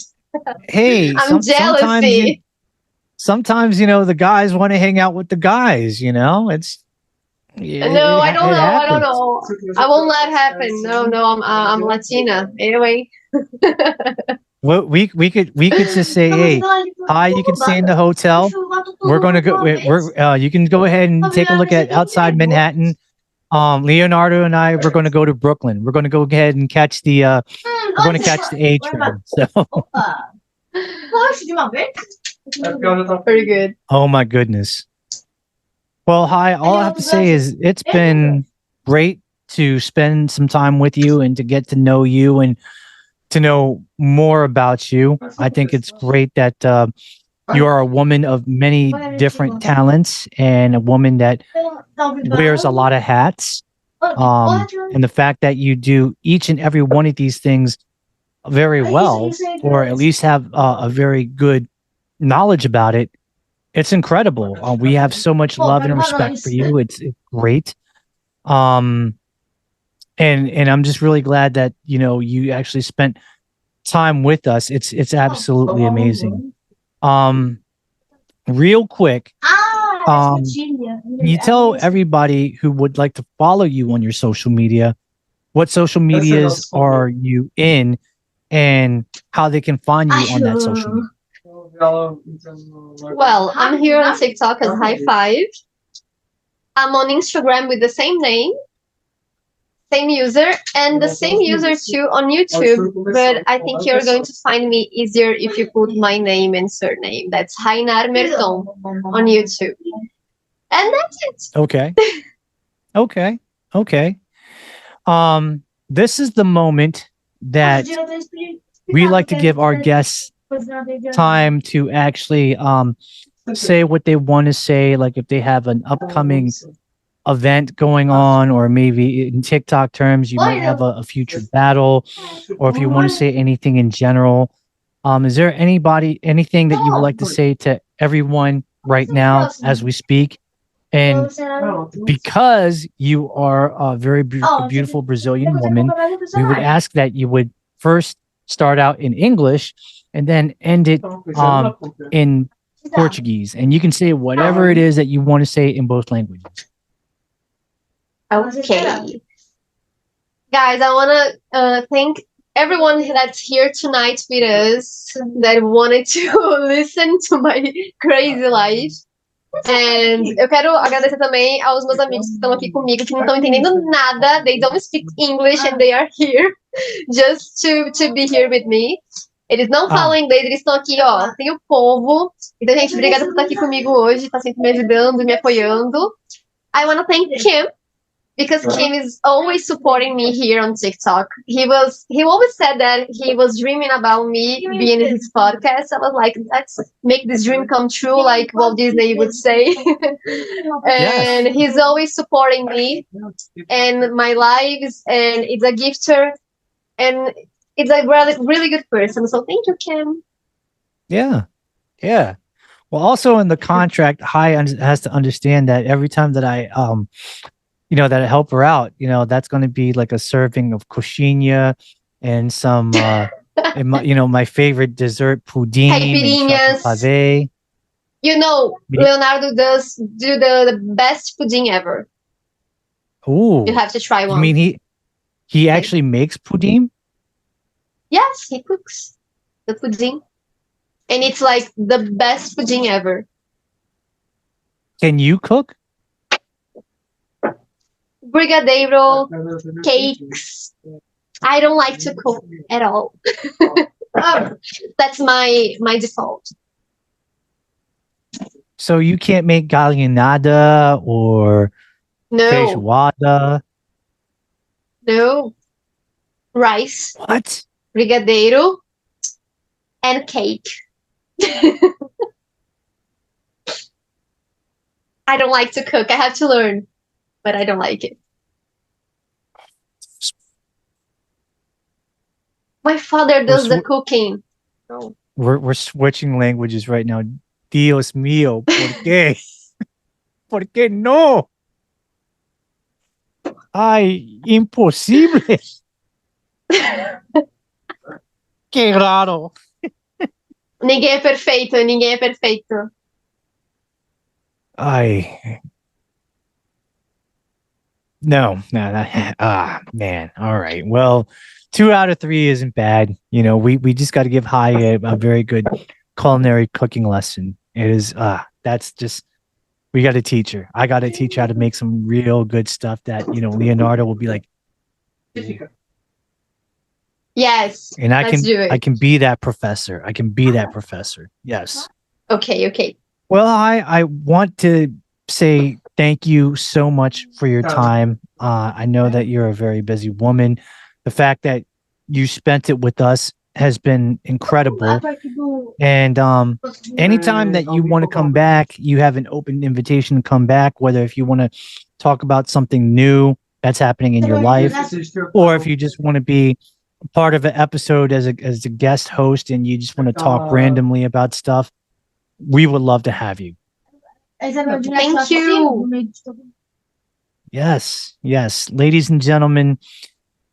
Hey, I'm jealousy. Sometimes the guys want to hang out with the guys. No, I don't know. I don't know. I won't let it happen. No, I'm Latina. Anyway. Well, we could just say, hey, Rhai, you can stay in the hotel. We're gonna go. You can go ahead and take a look at outside Manhattan. Leonardo and I, we're gonna go to Brooklyn. We're gonna go ahead and catch the. We're gonna catch the A train. So. Very good. Oh my goodness. Well, hi. All I have to say is it's been great to spend some time with you and to get to know you and to know more about you. I think it's great that you are a woman of many different talents and a woman that wears a lot of hats. And the fact that you do each and every one of these things very well, or at least have a very good knowledge about it, it's incredible. We have so much love and respect for you. It's great. And I'm just really glad that you actually spent time with us. It's absolutely amazing. Real quick, you tell everybody who would like to follow you on your social media, what social medias are you in and how they can find you on that social media. Well, I'm here on TikTok as High Five. I'm on Instagram with the same name, same user, and the same user too on YouTube. But I think you're going to find me easier if you put my name and surname. That's Rainar Merton on YouTube. And that's it. Okay. This is the moment that we like to give our guests time to actually say what they want to say, like if they have an upcoming event going on, or maybe in TikTok terms, you might have a future battle, or if you want to say anything in general. Is there anything that you would like to say to everyone right now as we speak? And because you are a very beautiful Brazilian woman, we would ask that you would first start out in English and then end it in Portuguese. And you can say whatever it is that you want to say in both languages. Okay. Guys, I want to thank everyone that's here tonight with us that wanted to listen to my crazy life. And eu quero agradecer também aos meus amigos que estão aqui comigo, que não estão entendendo nada. They don't speak English and they are here just to be here with me. Eles não falam inglês, eles estão aqui, ó. Tem o povo. Então, gente, obrigada por estar aqui comigo hoje, tá sempre me ajudando, me apoiando. I want to thank Kim, because Kim is always supporting me here on TikTok. He always said that he was dreaming about me being in his podcast. I was like, let's make this dream come true, like Walt Disney would say. And he's always supporting me and my lives, and it's a gifter, and it's a really, really good person. So thank you, Kim. Yeah. Well, also in the contract, Rhai has to understand that every time that I that I help her out, that's going to be like a serving of coxinha and some, my favorite dessert, pudim and chocolate pave. Leonardo does do the best pudding ever. Ooh. You have to try one. You mean he actually makes pudim? Yes, he cooks the pudding. And it's like the best pudding ever. Can you cook? Brigadeiro, cakes. I don't like to cook at all. That's my default. So you can't make galinhada or feijoada? No. Rice. What? Brigadeiro and cake. I don't like to cook. I have to learn, but I don't like it. My father does the cooking. No. We're switching languages right now. Dios mío, ¿por qué? ¿Por qué no? Ay, imposible. Que raro. Ninguém é perfeito. No. Man. All right. Well, 2 out of 3 isn't bad. We just got to give Rhai a very good culinary cooking lesson. It is, that's just, we got to teach her. I got to teach her how to make some real good stuff that, Leonardo will be like, yes. And I can be that professor. Yes. Okay, okay. Well, I want to say thank you so much for your time. I know that you're a very busy woman. The fact that you spent it with us has been incredible. And anytime that you want to come back, you have an open invitation to come back, whether if you want to talk about something new that's happening in your life, or if you just want to be part of an episode as a guest host and you just want to talk randomly about stuff, we would love to have you. Thank you. Yes, yes. Ladies and gentlemen,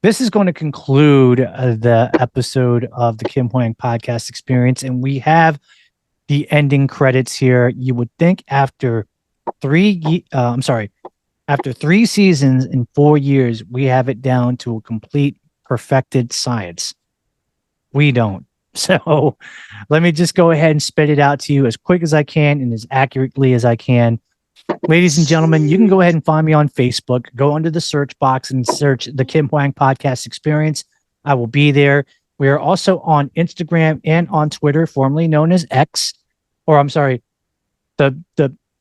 this is going to conclude the episode of the Kim Hoang Podcast Experience. And we have the ending credits here. You would think after after 3 seasons and 4 years, we have it down to a complete perfected science. We don't. So let me just go ahead and spit it out to you as quick as I can and as accurately as I can. Ladies and gentlemen, you can go ahead and find me on Facebook. Go under the search box and search the Kim Hoang Podcast Experience. I will be there. We are also on Instagram and on Twitter, formerly known as X, or I'm sorry, the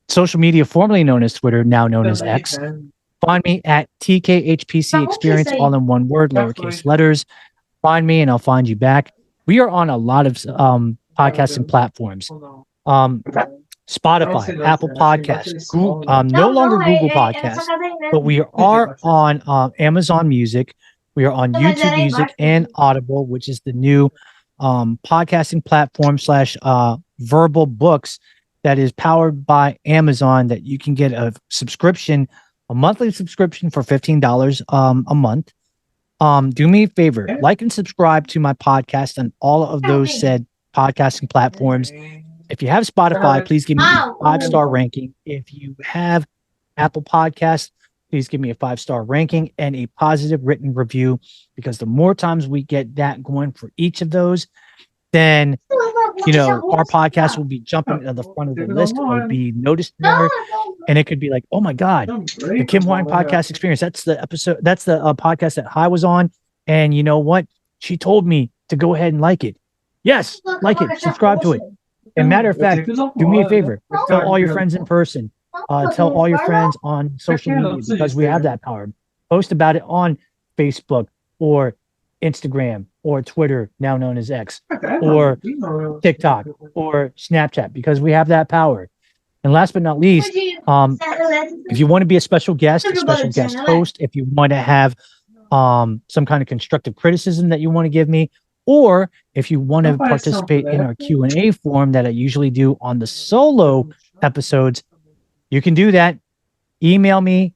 social media formerly known as Twitter, now known as X. Find me at TKHPC Experience, all in one word, lowercase letters. Find me and I'll find you back. We are on a lot of podcasting platforms. Spotify, Apple Podcasts, Google, no longer Google Podcasts, but we are on Amazon Music. We are on YouTube Music and Audible, which is the new podcasting platform / verbal books that is powered by Amazon, that you can get a subscription, a monthly subscription for $15 a month. Do me a favor, like and subscribe to my podcast on all of those said podcasting platforms. If you have Spotify, please give me a 5-star ranking. If you have Apple Podcasts, please give me a 5-star ranking and a positive written review, because the more times we get that going for each of those, then our podcast will be jumping to the front of the list. It will be noticed there, and it could be like, oh my God, the Kim Hoang Podcast Experience. That's the episode. That's the podcast that Rhai was on. And you know what? She told me to go ahead and like it. Yes, like it, subscribe to it. And matter of fact, do me a favor, tell all your friends in person, tell all your friends on social media, because we have that power. Post about it on Facebook or Instagram or Twitter, now known as X, or TikTok or Snapchat, because we have that power. And last but not least, if you want to be a special guest host, if you want to have some kind of constructive criticism that you want to give me, or if you want to participate in our Q&A form that I usually do on the solo episodes, you can do that. Email me,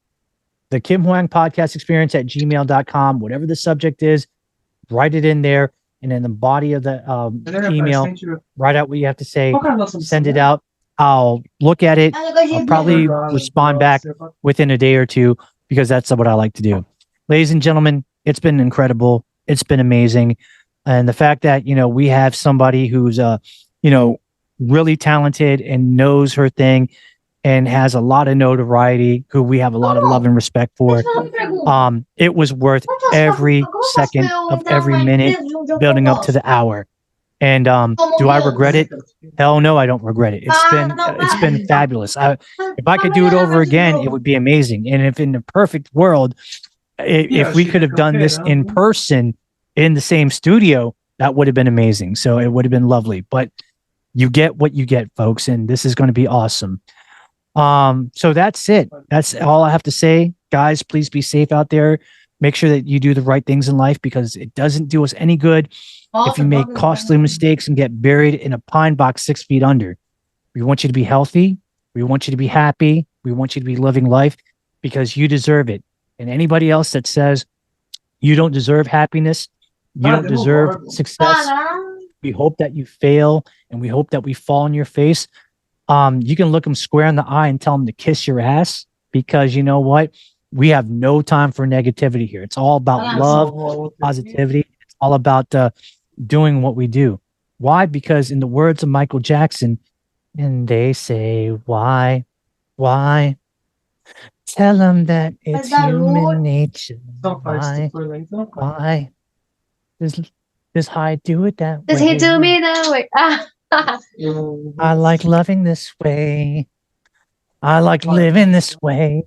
the Kim Hoang Podcast Experience at gmail.com, whatever the subject is, write it in there. And in the body of the email, write out what you have to say, send it out. I'll look at it. I'll probably respond back within a day or two, because that's what I like to do. Ladies and gentlemen, it's been incredible. It's been amazing. And the fact that, we have somebody who's, really talented and knows her thing and has a lot of notoriety, who we have a lot of love and respect for. It was worth every second of every minute building up to the hour. And do I regret it? Hell no, I don't regret it. It's been fabulous. If I could do it over again, it would be amazing. And if in the perfect world, if we could have done this in person in the same studio, that would have been amazing. So it would have been lovely. But you get what you get, folks, and this is going to be awesome. So that's it. That's all I have to say. Guys, please be safe out there. Make sure that you do the right things in life, because it doesn't do us any good if you make costly mistakes and get buried in a pine box 6 feet under. We want you to be healthy. We want you to be happy. We want you to be living life, because you deserve it. And anybody else that says you don't deserve happiness, you don't deserve success, we hope that you fail, and we hope that we fall on your face. You can look them square in the eye and tell them to kiss your ass, because you know what? We have no time for negativity here. It's all about love, positivity. It's all about doing what we do. Why? Because in the words of Michael Jackson, and they say, why? Tell them that it's human nature. Why? Does Rhai do it that way? Does he do me that way? I like loving this way. I like living this way.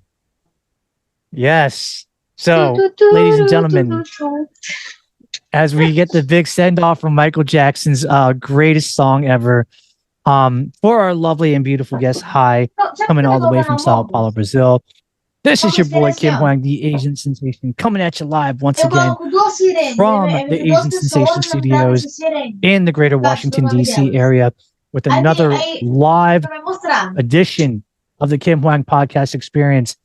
Yes. So, ladies and gentlemen, as we get the big send off from Michael Jackson's greatest song ever, for our lovely and beautiful guest, Rhai, coming all the way from Sao Paulo, Brazil. This is your boy Kim Hoang, the Asian Sensation, coming at you live once again from the Asian Sensation Studios in the greater Washington, D.C. area with another live edition of the Kim Hoang Podcast Experience.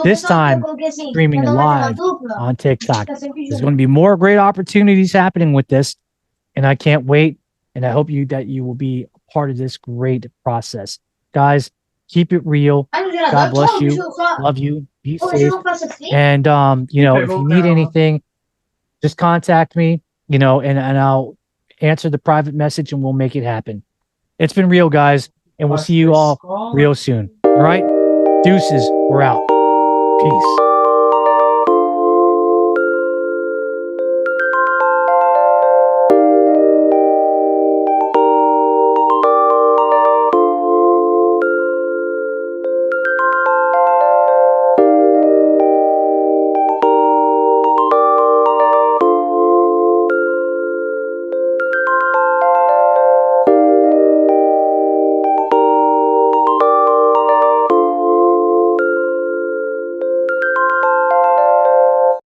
This time, streaming live on TikTok. There's going to be more great opportunities happening with this, and I can't wait. And I hope that you will be a part of this great process. Guys, keep it real. God bless you. Love you. Be safe. And, if you need anything, just contact me, and I'll answer the private message and we'll make it happen. It's been real, guys. And we'll see you all real soon. All right? Deuces. We're out. Peace.